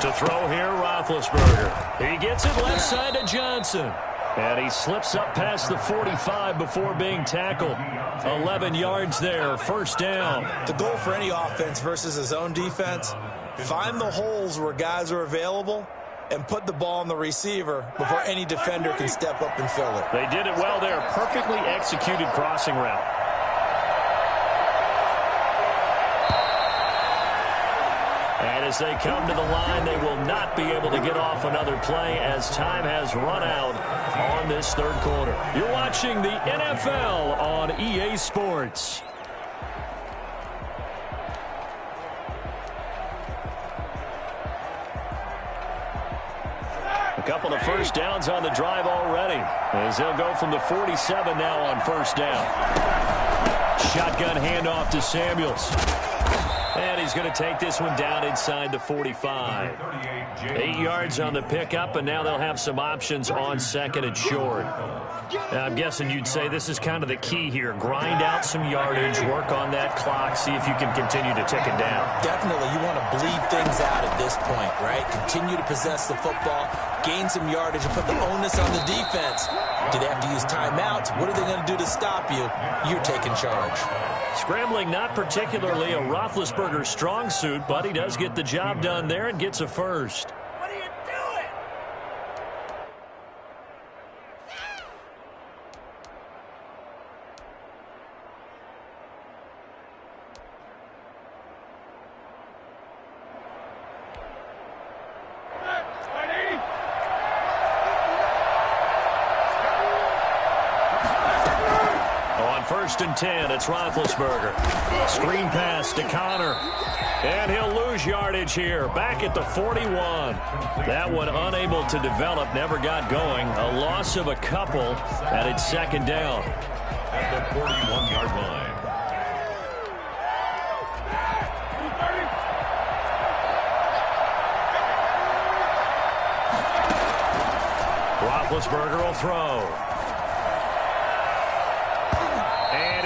To throw here, Roethlisberger. He gets it left side to Johnson. And he slips up past the 45 before being tackled. 11 yards there, 1st down. The goal for any offense versus his own defense, find the holes where guys are available and put the ball on the receiver before any defender can step up and fill it. They did it well there. Perfectly executed crossing route. And as they come to the line, they will not be able to get off another play as time has run out on this third quarter. You're watching the NFL on EA Sports. A couple of first downs on the drive already, as they'll go from the 47 now on first down. Shotgun handoff to Samuels. And he's going to take this one down inside the 45. 8 yards on the pickup, and now they'll have some options on second and short. Now, I'm guessing you'd say this is kind of the key here. Grind out some yardage, work on that clock, see if you can continue to tick it down. Definitely, you want to bleed things out at this point, right? Continue to possess the football, gain some yardage, and put the onus on the defense. Do they have to use timeouts? What are they going to do to stop you? You're taking charge. Scrambling, not particularly a Roethlisberger strong suit, but he does get the job done there and gets a first. What are you doing? First and 10, it's Roethlisberger. Screen pass to Connor. And he'll lose yardage here. Back at the 41. That one unable to develop, never got going. A loss of a couple, and it's second down. At the 41-yard line. Roethlisberger will throw.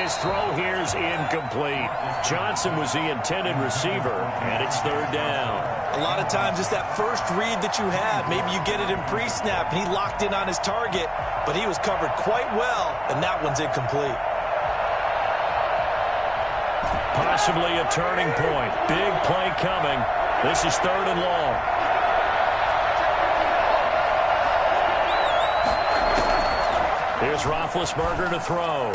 His throw here's incomplete. Johnson was the intended receiver, and it's third down. A lot of times it's that first read that you have. Maybe you get it in pre-snap, and he locked in on his target, but he was covered quite well, and that one's incomplete. Possibly a turning point. Big play coming. This is third and long. Here's Roethlisberger to throw.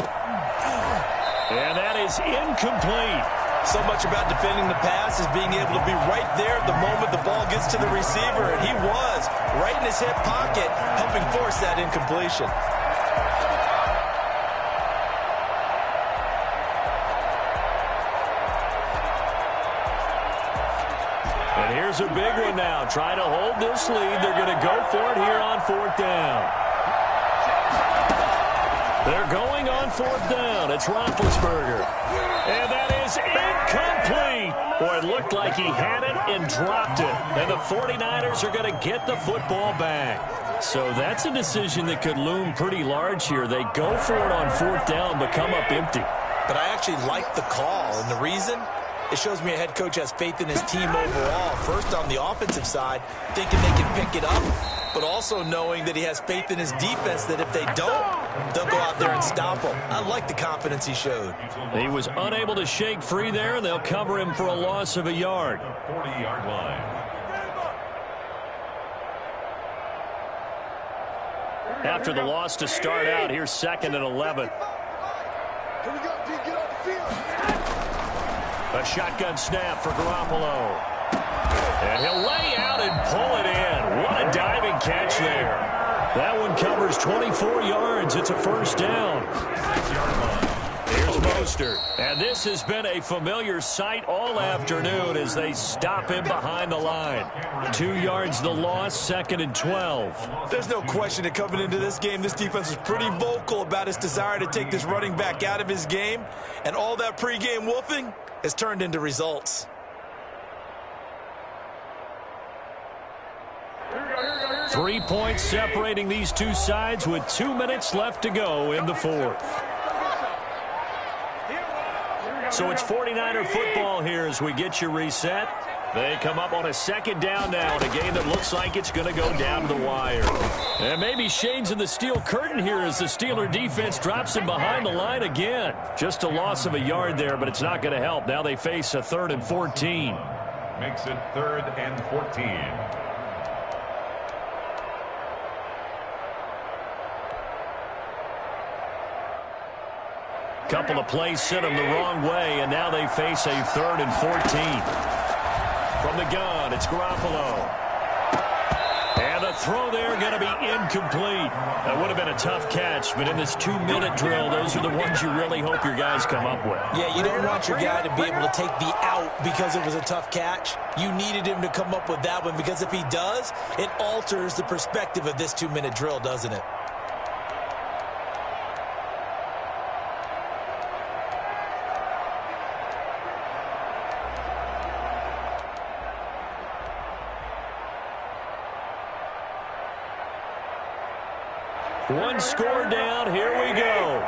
And that is incomplete. So much about defending the pass is being able to be right there at the moment the ball gets to the receiver. And he was right in his hip pocket, helping force that incompletion. And here's a big one now. Trying to hold this lead. They're going to go for it here on fourth down. They're going on fourth down. It's Roethlisberger. And that is incomplete. Boy, it looked like he had it and dropped it. And the 49ers are going to get the football back. So that's a decision that could loom pretty large here. They go for it on fourth down, but come up empty. But I actually like the call. And the reason? It shows me a head coach has faith in his team overall. First, on the offensive side, thinking they can pick it up, but also knowing that he has faith in his defense that if they don't, they'll go out there and stop them. I like the confidence he showed. He was unable to shake free there, and they'll cover him for a loss of a yard. 40-yard line. After the loss to start out, here's second and 11. Here we go, D, get off the field. A shotgun snap for Garoppolo. And he'll lay out and pull it in. What a diving catch there. That one covers 24 yards. It's a first down. Here's Mostert. And this has been a familiar sight all afternoon as they stop him behind the line. 2 yards the loss, second and 12. There's no question that coming into this game, this defense was pretty vocal about its desire to take this running back out of his game. And all that pregame wolfing has turned into results. Three points separating these two sides with 2 minutes left to go in the fourth. So it's 49er football here as we get you reset. They come up on a second down now in a game that looks like it's going to go down the wire. And maybe shades in the steel curtain here as the Steeler defense drops him behind the line again. Just a loss of a yard there, but it's not going to help. Now they face a 3rd and 14. Makes it 3rd and 14. Couple of plays sent them the wrong way, and now they face a 3rd and 14. From the gun, it's Garoppolo. And the throw there going to be incomplete. That would have been a tough catch, but in this 2-minute drill, those are the ones you really hope your guys come up with. Yeah, you don't want your guy to be able to take the out because it was a tough catch. You needed him to come up with that one, because if he does, it alters the perspective of this 2-minute drill, doesn't it? One score down. Here we go.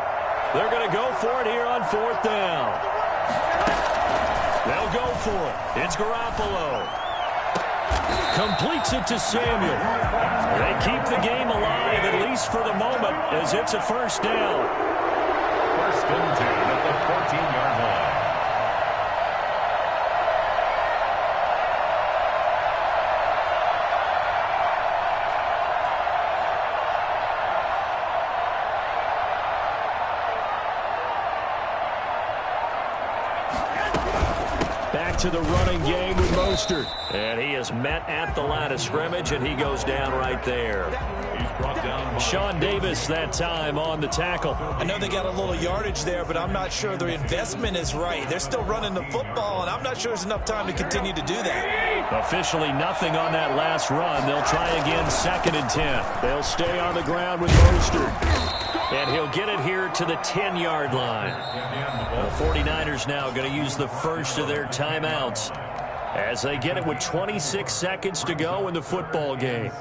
They're going to go for it here on 4th down. They'll go for it. It's Garoppolo. Completes it to Samuel. They keep the game alive, at least for the moment, as it's a first down. 1st and 10 at the 14-yard line. To the running game with Mostert. And he is met at the line of scrimmage, and he goes down right there. He's brought down Sean Davis that time on the tackle. I know they got a little yardage there, but I'm not sure their investment is right. They're still running the football, and I'm not sure there's enough time to continue to do that. Officially nothing on that last run. They'll try again 2nd and 10. They'll stay on the ground with Mostert. And he'll get it here to the 10-yard line. The 49ers now going to use the first of their timeouts as they get it with 26 seconds to go in the football game.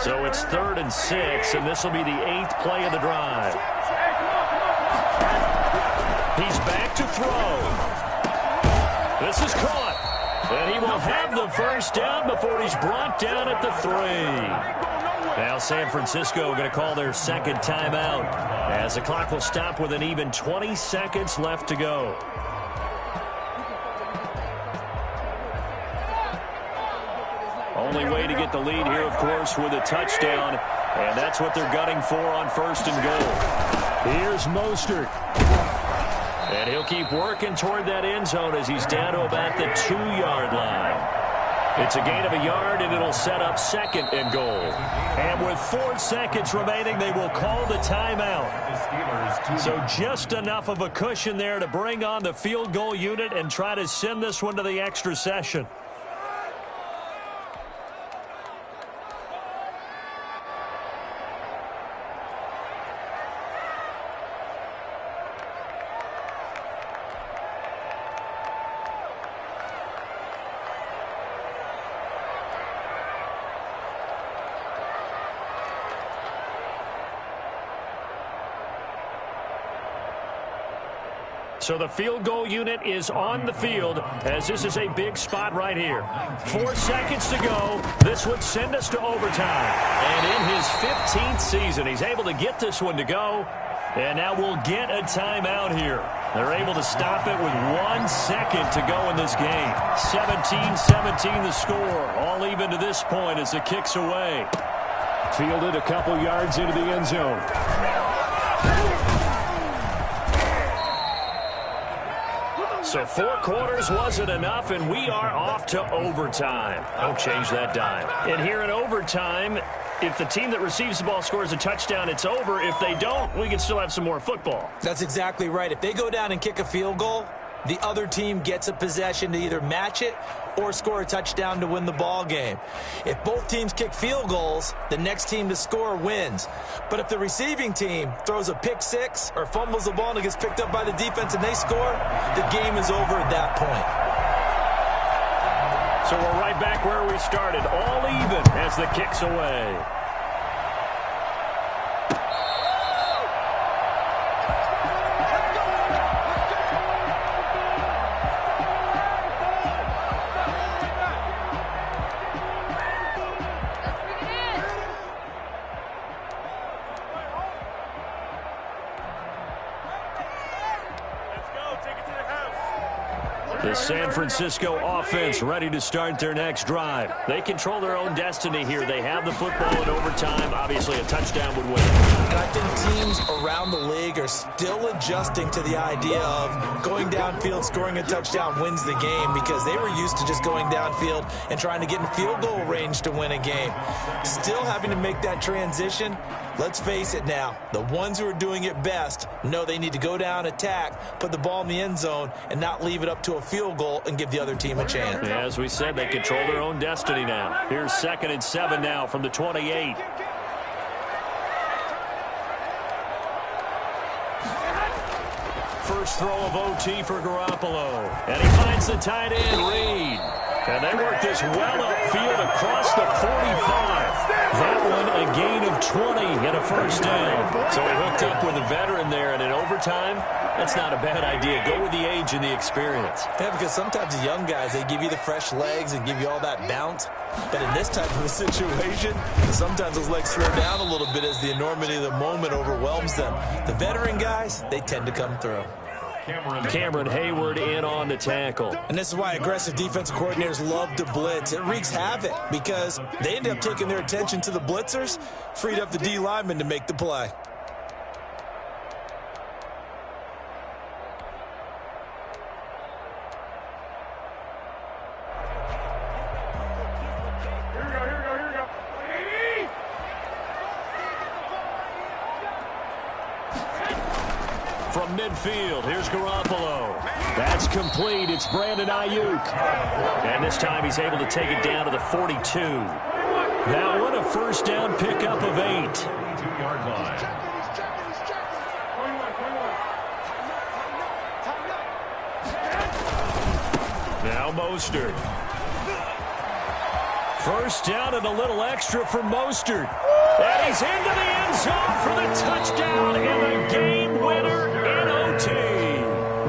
So it's 3rd and 6, and this will be the 8th play of the drive. He's back to throw. This is caught. And he will have the first down before he's brought down at the 3. Now San Francisco going to call their 2nd timeout as the clock will stop with an even 20 seconds left to go. Only way to get the lead here, of course, with a touchdown, and that's what they're gunning for on 1st and goal. Here's Mostert. And he'll keep working toward that end zone as he's down to about the 2-yard line. It's a gain of a yard, and it'll set up 2nd and goal. And with 4 seconds remaining, they will call the timeout. So just enough of a cushion there to bring on the field goal unit and try to send this one to the extra session. So the field goal unit is on the field as this is a big spot right here. 4 seconds to go. This would send us to overtime. And in his 15th season, he's able to get this one to go. And now we'll get a timeout here. They're able to stop it with 1 second to go in this game. 17-17 the score. All even to this point as the kick's away. Fielded a couple yards into the end zone. So 4 quarters wasn't enough, and we are off to overtime. Don't change that dime. And here in overtime, if the team that receives the ball scores a touchdown, it's over. If they don't, we can still have some more football. That's exactly right. If they go down and kick a field goal, the other team gets a possession to either match it or score a touchdown to win the ball game. If both teams kick field goals, the next team to score wins. But if the receiving team throws a pick six or fumbles the ball and it gets picked up by the defense and they score, the game is over at that point. So we're right back where we started, all even as the kick's away. The San Francisco offense ready to start their next drive. They control their own destiny here. They have the football in overtime. Obviously, a touchdown would win. And I think teams around the league are still adjusting to the idea of going downfield, scoring a touchdown wins the game, because they were used to just going downfield and trying to get in field goal range to win a game. Still having to make that transition. Let's face it now, the ones who are doing it best know they need to go down, attack, put the ball in the end zone, and not leave it up to a field goal and give the other team a chance. Yeah, as we said, they control their own destiny now. Here's 2nd and 7 now from the 28. First throw of OT for Garoppolo. And he finds the tight end, Reed. And they work this well upfield across the 45. That one a gain of 20 and a first down. So he hooked up with a veteran there, and in overtime, that's not a bad idea. Go with the age and the experience. Yeah, because sometimes the young guys, they give you the fresh legs and give you all that bounce. But in this type of a situation, sometimes those legs slow down a little bit as the enormity of the moment overwhelms them. The veteran guys, they tend to come through. Cameron Hayward in on the tackle. And this is why aggressive defensive coordinators love to blitz. It wreaks havoc because they end up taking their attention to the blitzers, freed up the D lineman to make the play. From midfield, here's Garoppolo. That's complete. It's Brandon Ayuk. And this time he's able to take it down to the 42. That one a first down pickup of 8. 22-yard line. Now Mostert. First down and a little extra for Mostert. And he's into the end zone for the touchdown and a game winner in OT.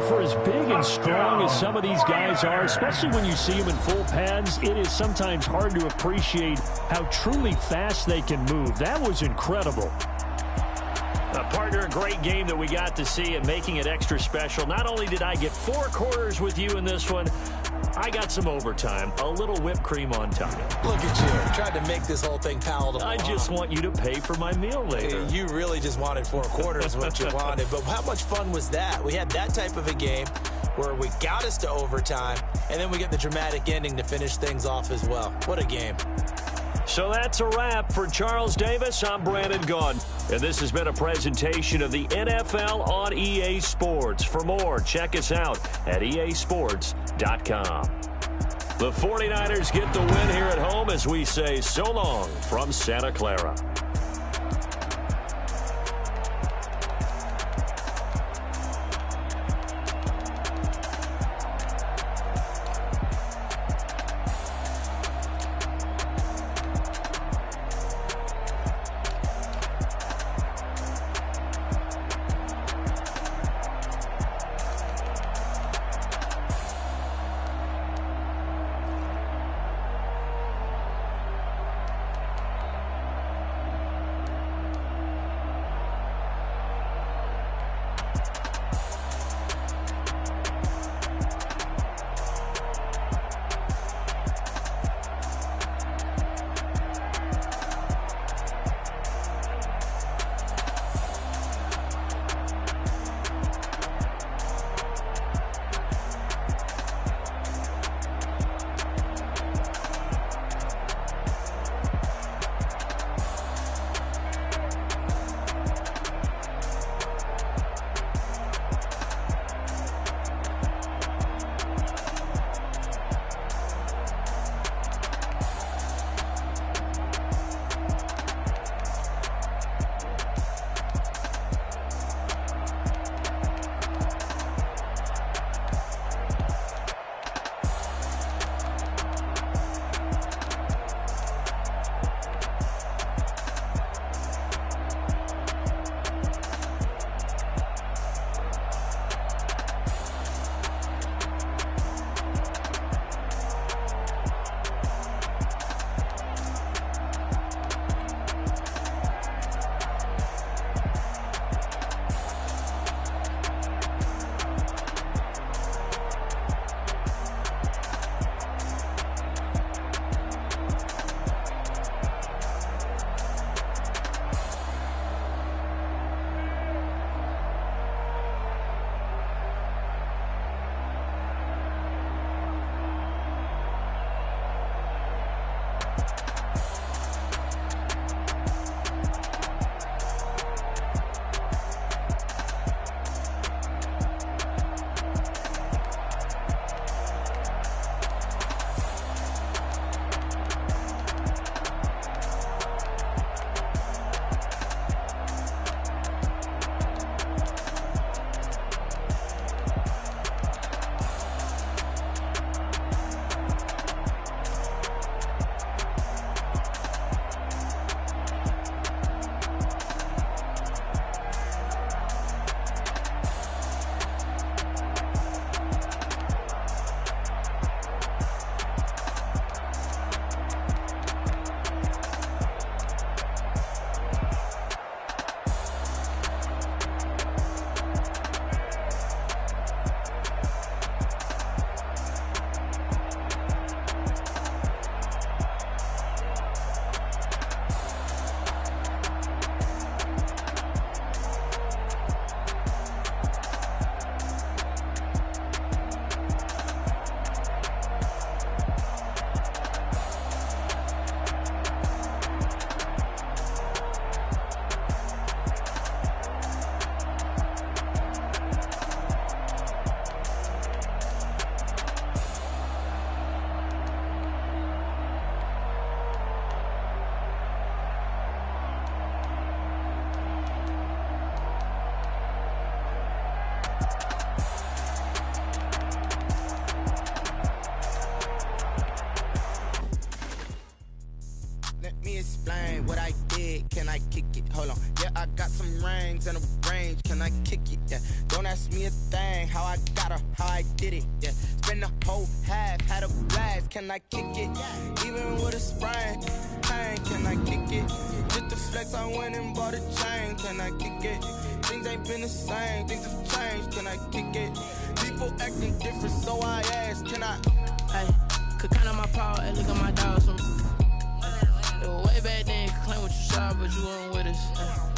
For as big and strong as some of these guys are, especially when you see them in full pads, it is sometimes hard to appreciate how truly fast they can move. That was incredible. Partner, a great game that we got to see, and making it extra special. Not only did I get 4 quarters with you in this one, I got some overtime, a little whipped cream on top. Look at you, tried to make this whole thing palatable. I just want you to pay for my meal later. You really just wanted 4 quarters, what you wanted. But how much fun was that? We had that type of a game where we got us to overtime, and then we get the dramatic ending to finish things off as well. What a game. So that's a wrap for Charles Davis. I'm Brandon Gaudin, and this has been a presentation of the NFL on EA Sports. For more, check us out at easports.com. The 49ers get the win here at home as we say so long from Santa Clara. explain what I did. Can I kick it? Hold on. Yeah, I got some rings and a range. Can I kick it? Yeah. Don't ask me a thing. How I got her, how I did it. Yeah. Spend the whole half, had a blast. Can I kick it? Even with a sprain. Pain, can I kick it? Just the flex, I went and bought a chain. Can I kick it? Things ain't been the same. Things have changed. Can I kick it? People acting different, so I ask. Can I? Hey, could count on my power, hey, look at my dogs. Way back then, could claim what you saw, but you weren't with us.